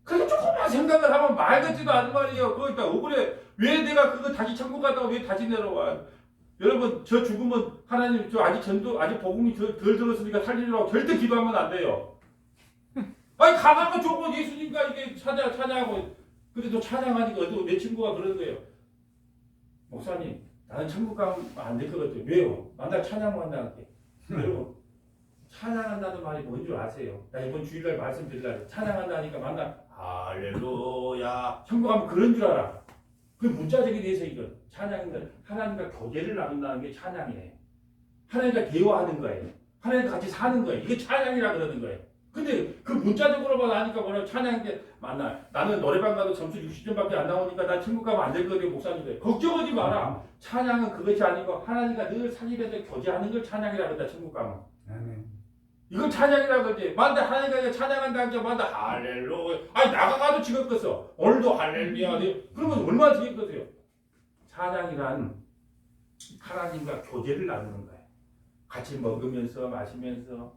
그게 조금만 아무리 생각을 하면 말 같지도 않은 말이에요. 그러니까 억울해. 왜 내가 그거 다시 천국 갔다가 왜 다시 내려와? 여러분 저 죽으면 하나님 저 아직 전도 아직 복음이 덜 들었으니까 살리려고 절대 기도하면 안 돼요. 아니 가다가 조금 예수님과 이게 찬양하고 근데 또 찬양하니까 또 내 친구가 그러는 거예요. 목사님 나는 천국 가면 안 될 것 같아요. 왜요? 만날 찬양만 나갈게. 여러분 찬양한다는 말이 뭔 줄 아세요? 나 이번 주일날 말씀드리려고 찬양한다니까 만나 할렐루야 천국 가면 그런 줄 알아. 그 문자적인 해서 이거 찬양인데 하나님과 교제를 나눈다는 게 찬양이에요. 하나님과 대화하는 거예요. 하나님과 같이 사는 거예요. 이게 찬양이라 그러는 거예요. 근데 그 문자적으로만 하니까 뭐냐 찬양인데 만나 나는 노래방 가도 점수 60점밖에 안 나오니까 나 천국 가면 안 될 거예요. 목사님들 걱정하지 마라. 찬양은 그것이 아니고 하나님과 늘 사귐에서 교제하는 걸 찬양이라 그런다. 천국 가면. 이건 찬양이라 그러지. 만데 하나님과 찬양한다는 게 만데 할렐루야. 아니 나가가도 지겹겠어. 오늘도 할렐루야. 그러면 얼마나 지겹겠어요. 찬양이란 하나님과 교제를 나누는 거예요. 같이 먹으면서 마시면서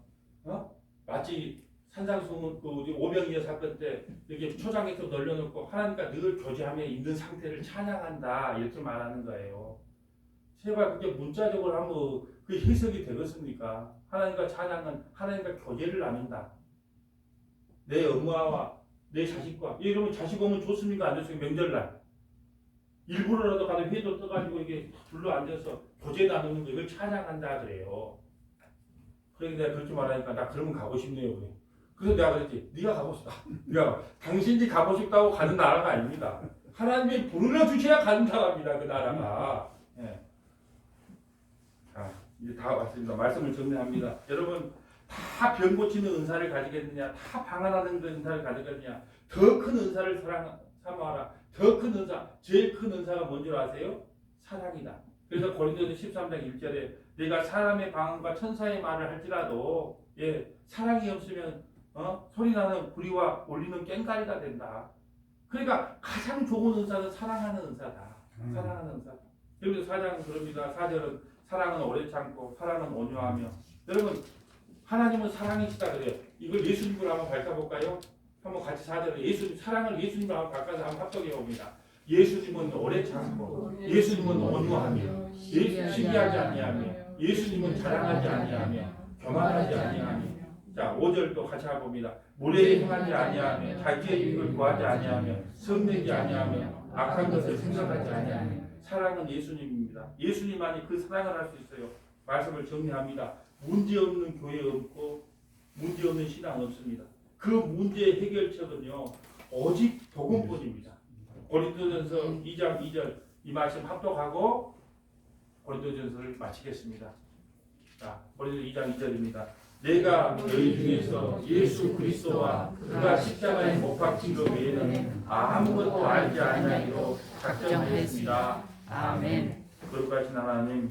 마치 산상수훈 그 우리 오병이어 사건 때 이렇게 초장에서 널려놓고 하나님과 늘 교제하며 있는 상태를 찬양한다 이렇게 말하는 거예요. 제발 그게 문자적으로 하면 그 해석이 되겠습니까? 하나님과 찬양은 하나님과 교제를 나눈다. 내 엄마와 내 자식과 이러면 자식 오면 좋습니까? 안 좋습니까? 명절날 일부러라도 가서 회도 떠가지고 이게 둘러 앉아서 교제 나누는 거 이걸 찬양한다 그래요. 그러니까 내가 그렇게 말하니까 나 그러면 가고 싶네요. 그래. 그래서 내가 그랬지. 네가 가고 싶다. 네가 당신이 가고 싶다고 가는 나라가 아닙니다. 하나님이 부르러 주셔야 가는 나라입니다. 그 나라가. 예. 자 이제 다 왔습니다. 말씀을 정리합니다. 여러분 다 병 고치는 은사를 가지겠느냐? 다 방언하는 은사를 가지겠느냐? 더 큰 은사를 사모하라. 더 큰 은사, 제일 큰 은사가 뭔 줄 아세요? 사랑이다. 그래서 고린도서 13장 1절에 내가 사람의 방언과 천사의 말을 할지라도 사랑이 없으면 소리나는 구리와 울리는 꽹과리가 된다. 그러니까 가장 좋은 은사는 사랑하는 은사다. 사랑하는 은사다. 여기서 4장은 그럽니다. 4절은 사랑은 오래 참고 사랑은 온유하며. 여러분 하나님은 사랑이시다 그래요. 이걸 예수님으로 한번 밝혀볼까요? 한번 같이 4절에 예수님 사랑을 예수님으로 한번 바꿔서 한번 합독해 봅니다. 예수님은 오래 참고 예수님은 온유하며 시기하지 아니하며 예수님은 자랑하지 아니하며 교만하지 아니하며. 자 5절도 같이 해봅니다. 무례히 행하지 아니하며 자기의 이익을 구하지 아니하며 성내지 아니하며 악한 것을 생각하지 아니하며. 사랑은 예수님입니다. 예수님만이 그 사랑을 할 수 있어요. 말씀을 정리합니다. 문제없는 교회 없고 문제없는 신앙 없습니다. 그 문제의 해결책은요 오직 복음뿐입니다. 고린도전서 2장 2절 이 말씀 합독하고 고린도전서를 마치겠습니다. 자, 고린도 2장 2절입니다. 내가 너희 중에서 예수 그리스도와 그가 십자가에 못 박힌 것 외에는 아무것도 알지 아니하기로 작정하였습니다. 아멘. 거룩하신 하나님